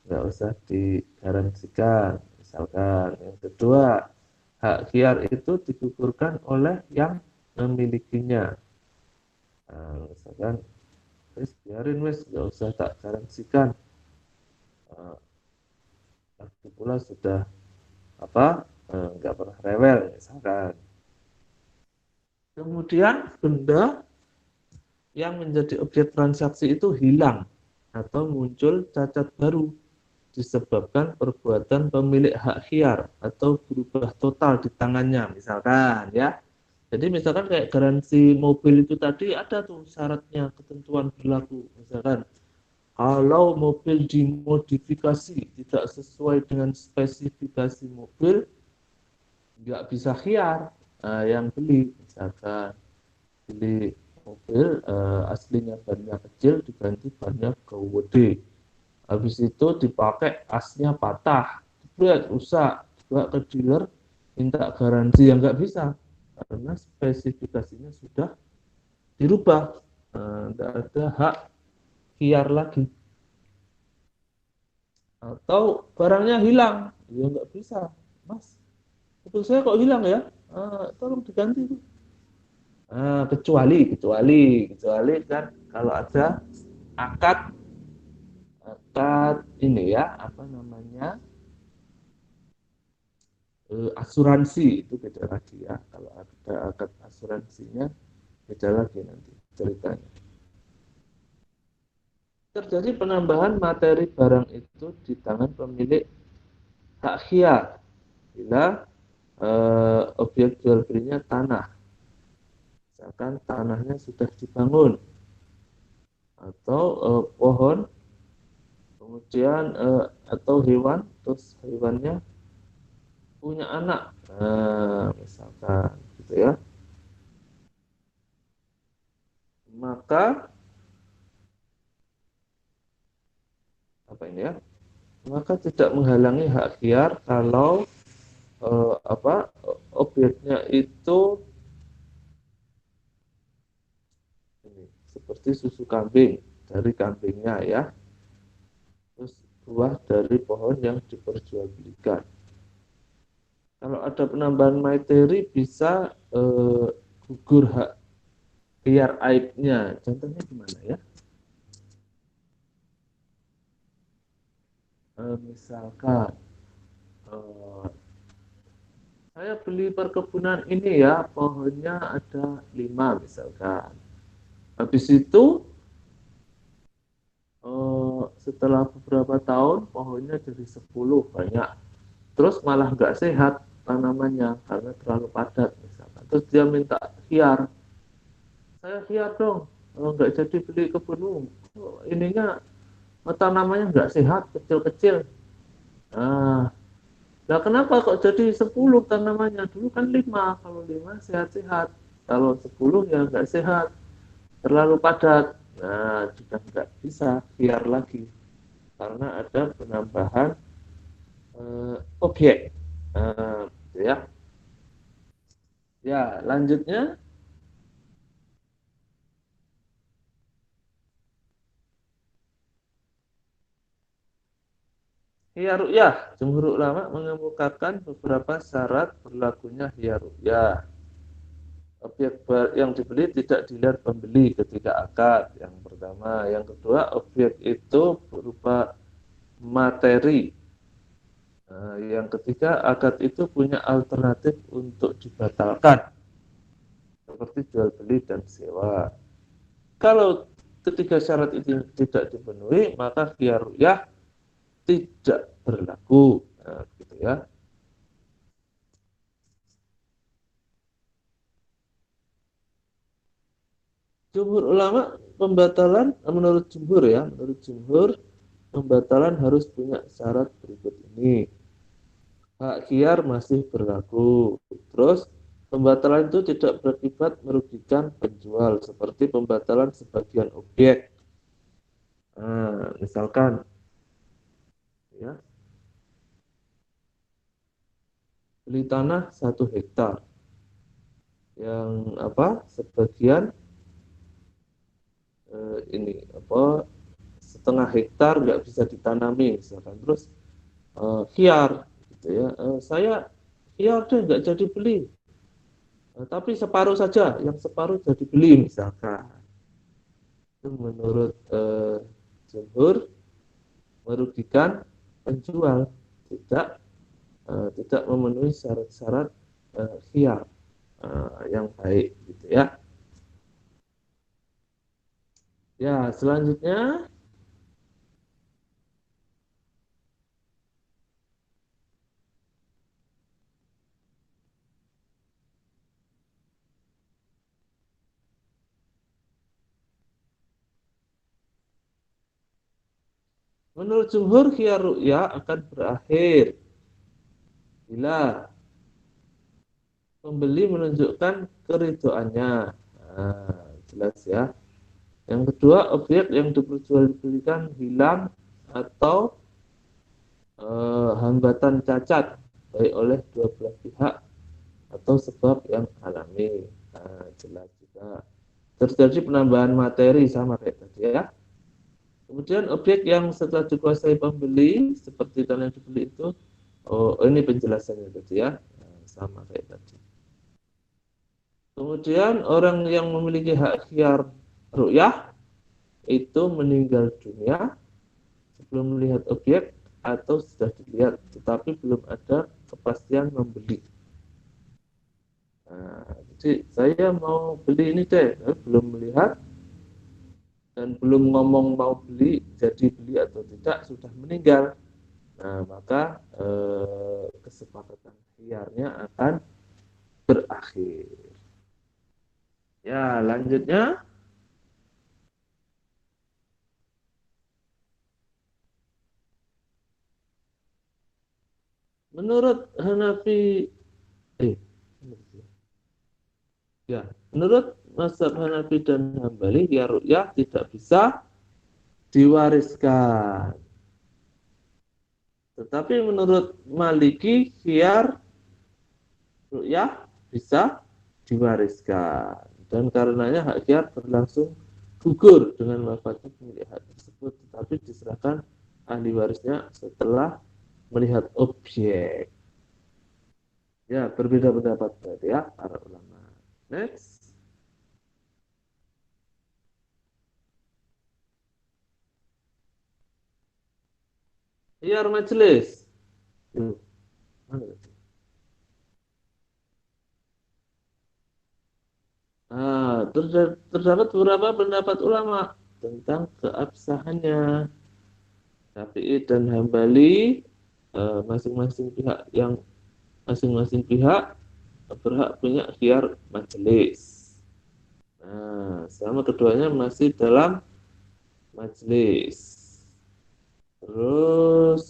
A: nggak usah digaransikan. Misalkan yang kedua, hak hiyar itu digugurkan oleh yang memilikinya. Nah, misalkan wis biarin wis nggak usah tak garansikan. Uh, Lagi pula sudah apa nggak pernah rewel misalkan. Kemudian benda yang menjadi objek transaksi itu hilang atau muncul cacat baru disebabkan perbuatan pemilik hak khiyar atau berubah total di tangannya misalkan ya. Jadi misalkan kayak garansi mobil itu tadi ada tuh syaratnya ketentuan berlaku misalkan kalau mobil dimodifikasi tidak sesuai dengan spesifikasi mobil nggak bisa khiyar. Yang beli misalkan beli mobil aslinya bannya kecil diganti bannya gede, habis itu dipakai asnya patah, berat rusak, juga ke dealer minta garansi yang nggak bisa karena spesifikasinya sudah dirubah. Nggak ada hak khiyar lagi. Atau barangnya hilang, ya nggak bisa, mas itu saya kok hilang ya. Tolong diganti itu. Kecuali kan kalau ada akad akad ini ya apa namanya asuransi itu beda lagi ya. Kalau ada akad asuransinya beda lagi nanti ceritanya. Terjadi penambahan materi barang itu di tangan pemilik hak khiyar bila objek jual belinya tanah, misalkan tanahnya sudah dibangun, atau pohon, kemudian atau hewan, terus hewannya punya anak, misalkan gitu ya, maka apa ini ya, maka tidak menghalangi hak khiyar kalau objeknya itu ini, seperti susu kambing dari kambingnya ya, terus buah dari pohon yang diperjualbelikan. Kalau ada penambahan materi bisa gugur hak khiyar aibnya. Contohnya gimana ya? Misalkan eh, saya beli perkebunan ini ya, pohonnya ada 5 misalkan. Habis itu setelah beberapa tahun pohonnya jadi 10 banyak. Terus malah nggak sehat tanamannya karena terlalu padat misalkan. Terus dia minta khiyar. Saya khiyar dong, nggak jadi beli kebunmu. Ininya tanamannya nggak sehat, kecil-kecil. Nah, nah, kenapa kok jadi 10 tanamannya? Dulu kan 5, kalau 5 sehat-sehat. Kalau 10 ya nggak sehat, terlalu padat. Nah, juga nggak bisa biar lagi karena ada penambahan objek. Gitu ya. Ya, lanjutnya hiyar ru'yah. Jumhur ulama mengemukakan beberapa syarat berlakunya hiyar ru'yah. Objek yang dibeli tidak dilihat pembeli ketika akad. Yang pertama, yang kedua, objek itu berupa materi. Yang ketiga, akad itu punya alternatif untuk dibatalkan, seperti jual beli dan sewa. Kalau ketiga syarat itu tidak dipenuhi, maka khiyar ru'yah tidak berlaku. Nah, gitu ya. Jumhur ulama pembatalan menurut jumhur ya, menurut jumhur pembatalan harus punya syarat berikut ini. Hak khiyar masih berlaku. Terus pembatalan itu tidak berakibat merugikan penjual seperti pembatalan sebagian objek. Nah, misalkan ya, beli tanah 1 hektar yang sebagian ini setengah hektar nggak bisa ditanami misalkan, terus khiyar gitu ya, saya khiyar deh nggak jadi beli. Tapi separuh saja, yang separuh jadi beli misalkan. Itu menurut jumhur merugikan penjual, tidak tidak memenuhi syarat-syarat khiyar yang baik gitu ya. Ya, selanjutnya menurut jumhur khiyar ru'ya akan berakhir bila pembeli menunjukkan keridoannya. Nah, jelas ya. Yang kedua, objek yang diperjualbelikan hilang atau hambatan cacat baik oleh dua belah pihak atau sebab yang alami. Nah, jelas juga. Terjadi penambahan materi sama kayak tadi ya. Kemudian objek yang setelah dikuasai pembeli seperti tanah yang dibeli itu, oh ini penjelasannya tadi ya. Nah, sama kayak tadi. Kemudian orang yang memiliki hak khiyar ru'yah itu meninggal dunia sebelum melihat objek atau sudah dilihat tetapi belum ada kepastian membeli. Nah, jadi saya mau beli ini deh, belum melihat dan belum ngomong mau beli, jadi beli atau tidak sudah meninggal. Nah, maka kesepakatan khiyarnya akan berakhir. Ya, lanjutnya menurut Hanafi eh ya, menurut mazhab Hanafi dan Hambali, ya ru'yah tidak bisa diwariskan. Tetapi menurut Maliki, khiyar ru'yah bisa diwariskan. Dan karenanya hak khiyar berlangsung gugur dengan wafatnya pemilik hak tersebut, tetapi diserahkan ahli warisnya setelah melihat objek. Ya, berbeda pendapat berarti ya para ulama. Next. Khiyar majelis. Mana itu? Terdapat beberapa pendapat ulama tentang keabsahannya. Syafi'i dan Hambali, masing-masing pihak yang masing-masing pihak berhak punya khiyar majelis. Nah, selama keduanya masih dalam majelis. Terus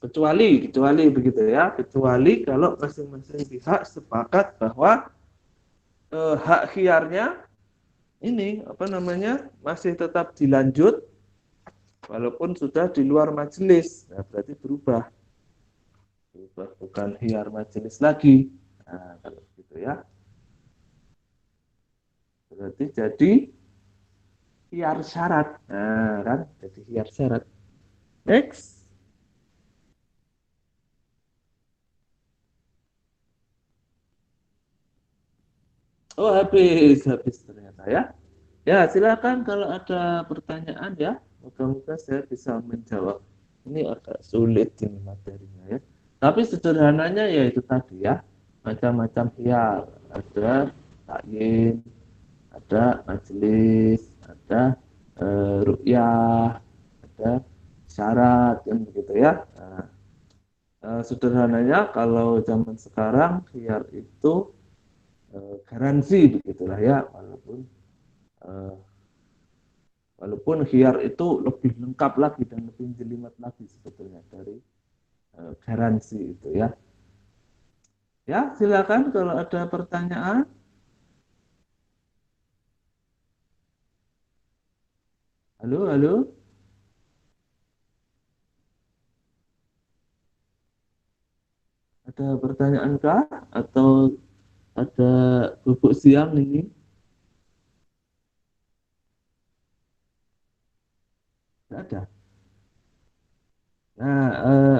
A: kecuali begitu ya, kecuali kalau masing-masing pihak sepakat bahwa hak khiyarnya ini apa namanya masih tetap dilanjut walaupun sudah di luar majelis. Nah, berarti berubah bukan khiyar majelis lagi. Nah, kalau gitu ya, berarti jadi khiyar syarat. Nah, kan jadi khiyar syarat. Next. Oh, habis ternyata ya. Ya, silakan kalau ada pertanyaan ya. Moga-moga saya bisa menjawab. Ini agak sulit ini materinya ya. Tapi sederhananya ya itu tadi ya. Macam-macam khiyar. Ada takyin, ada majelis, ada ru'yah, ada syarat kan begitu ya. Nah, sederhananya kalau zaman sekarang khiyar itu garansi begitulah ya, eh, walaupun khiyar itu lebih lengkap lagi dan lebih jelimet lagi sebetulnya dari garansi itu ya. Ya, silakan kalau ada pertanyaan. Halo, halo. Ada pertanyaan kah? Atau ada bubuk siang ini? Tidak ada. Nah,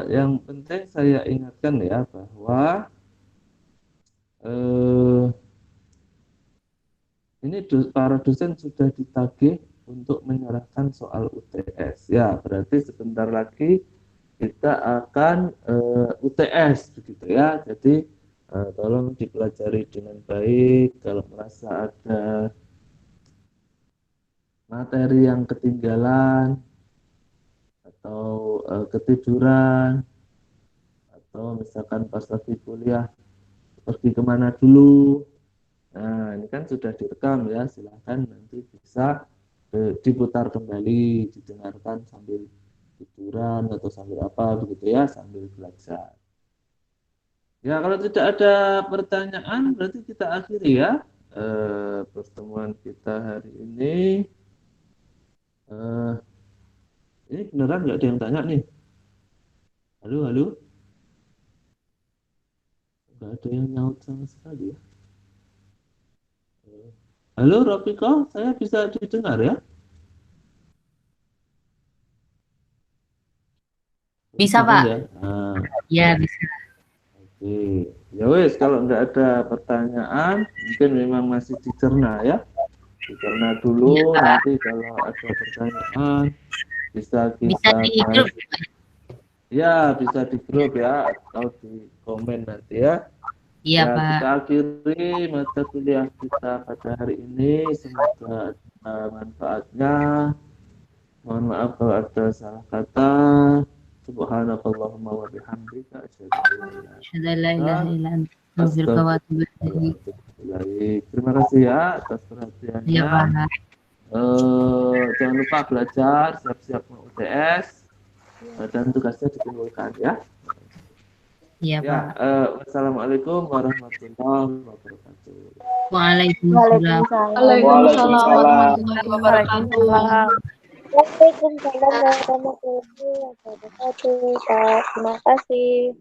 A: yang penting saya ingatkan ya bahwa eh, ini para dosen sudah ditagih untuk menyerahkan soal UTS. Ya, berarti sebentar lagi kita akan UTS begitu ya. Jadi tolong dipelajari dengan baik. Kalau merasa ada materi yang ketinggalan atau ketiduran atau misalkan pas lagi kuliah pergi kemana dulu. Nah, ini kan sudah direkam ya. Silahkan nanti bisa diputar kembali, didengarkan sambil tiduran atau sambil apa begitu ya, sambil belajar. Ya, kalau tidak ada pertanyaan, berarti kita akhiri ya pertemuan kita hari ini. Eh, ini beneran nggak ada yang tanya nih? Halo, halo, nggak ada yang nyaut sama sekali ya. Halo, Ropiko, saya bisa didengar ya?
B: Bisa,
A: Bisa
B: Pak.
A: ya. Nah,
B: Ya, bisa.
A: oke. Ya wes, kalau nggak ada pertanyaan, mungkin memang masih dicerna ya. Dicerna
B: Iya,
A: dulu,
B: Pak.
A: nanti kalau ada pertanyaan bisa
B: Bisa
A: kita
B: di
A: bahas.
B: grup.
A: Ya, bisa di grup ya, atau di komen nanti ya.
B: Iya,
A: Ya,
B: Pak.
A: kita akhiri mata kuliah kita pada hari ini. Semoga ada manfaatnya. Mohon maaf kalau ada salah kata. Subhanakallahumma wa bihamdika asyhadu an la ilaha
B: Asyhadu an la
A: illa
B: ilaha
A: anta
B: illa anta astaghfiruka wa atubu
A: astaghfiruka wa
B: ilaik.
A: atubu ilaik. Terima kasih ya atas
B: Iya,
A: perhatiannya.
B: Pak.
A: Jangan lupa belajar, siap-siap mau UTS, dan tugasnya dikumpulkan ya.
B: Iya,
A: Ya,
B: Pak.
A: wassalamualaikum warahmatullahi wabarakatuh.
B: Waalaikumsalam.
C: Waalaikumsalam
D: Waalaikumsalam
C: warahmatullahi
D: warahmatullahi
C: wabarakatuh.
D: wabarakatuh.
E: Waalaikumsalam warahmatullahi wabarakatuh, Kak. Terima kasih.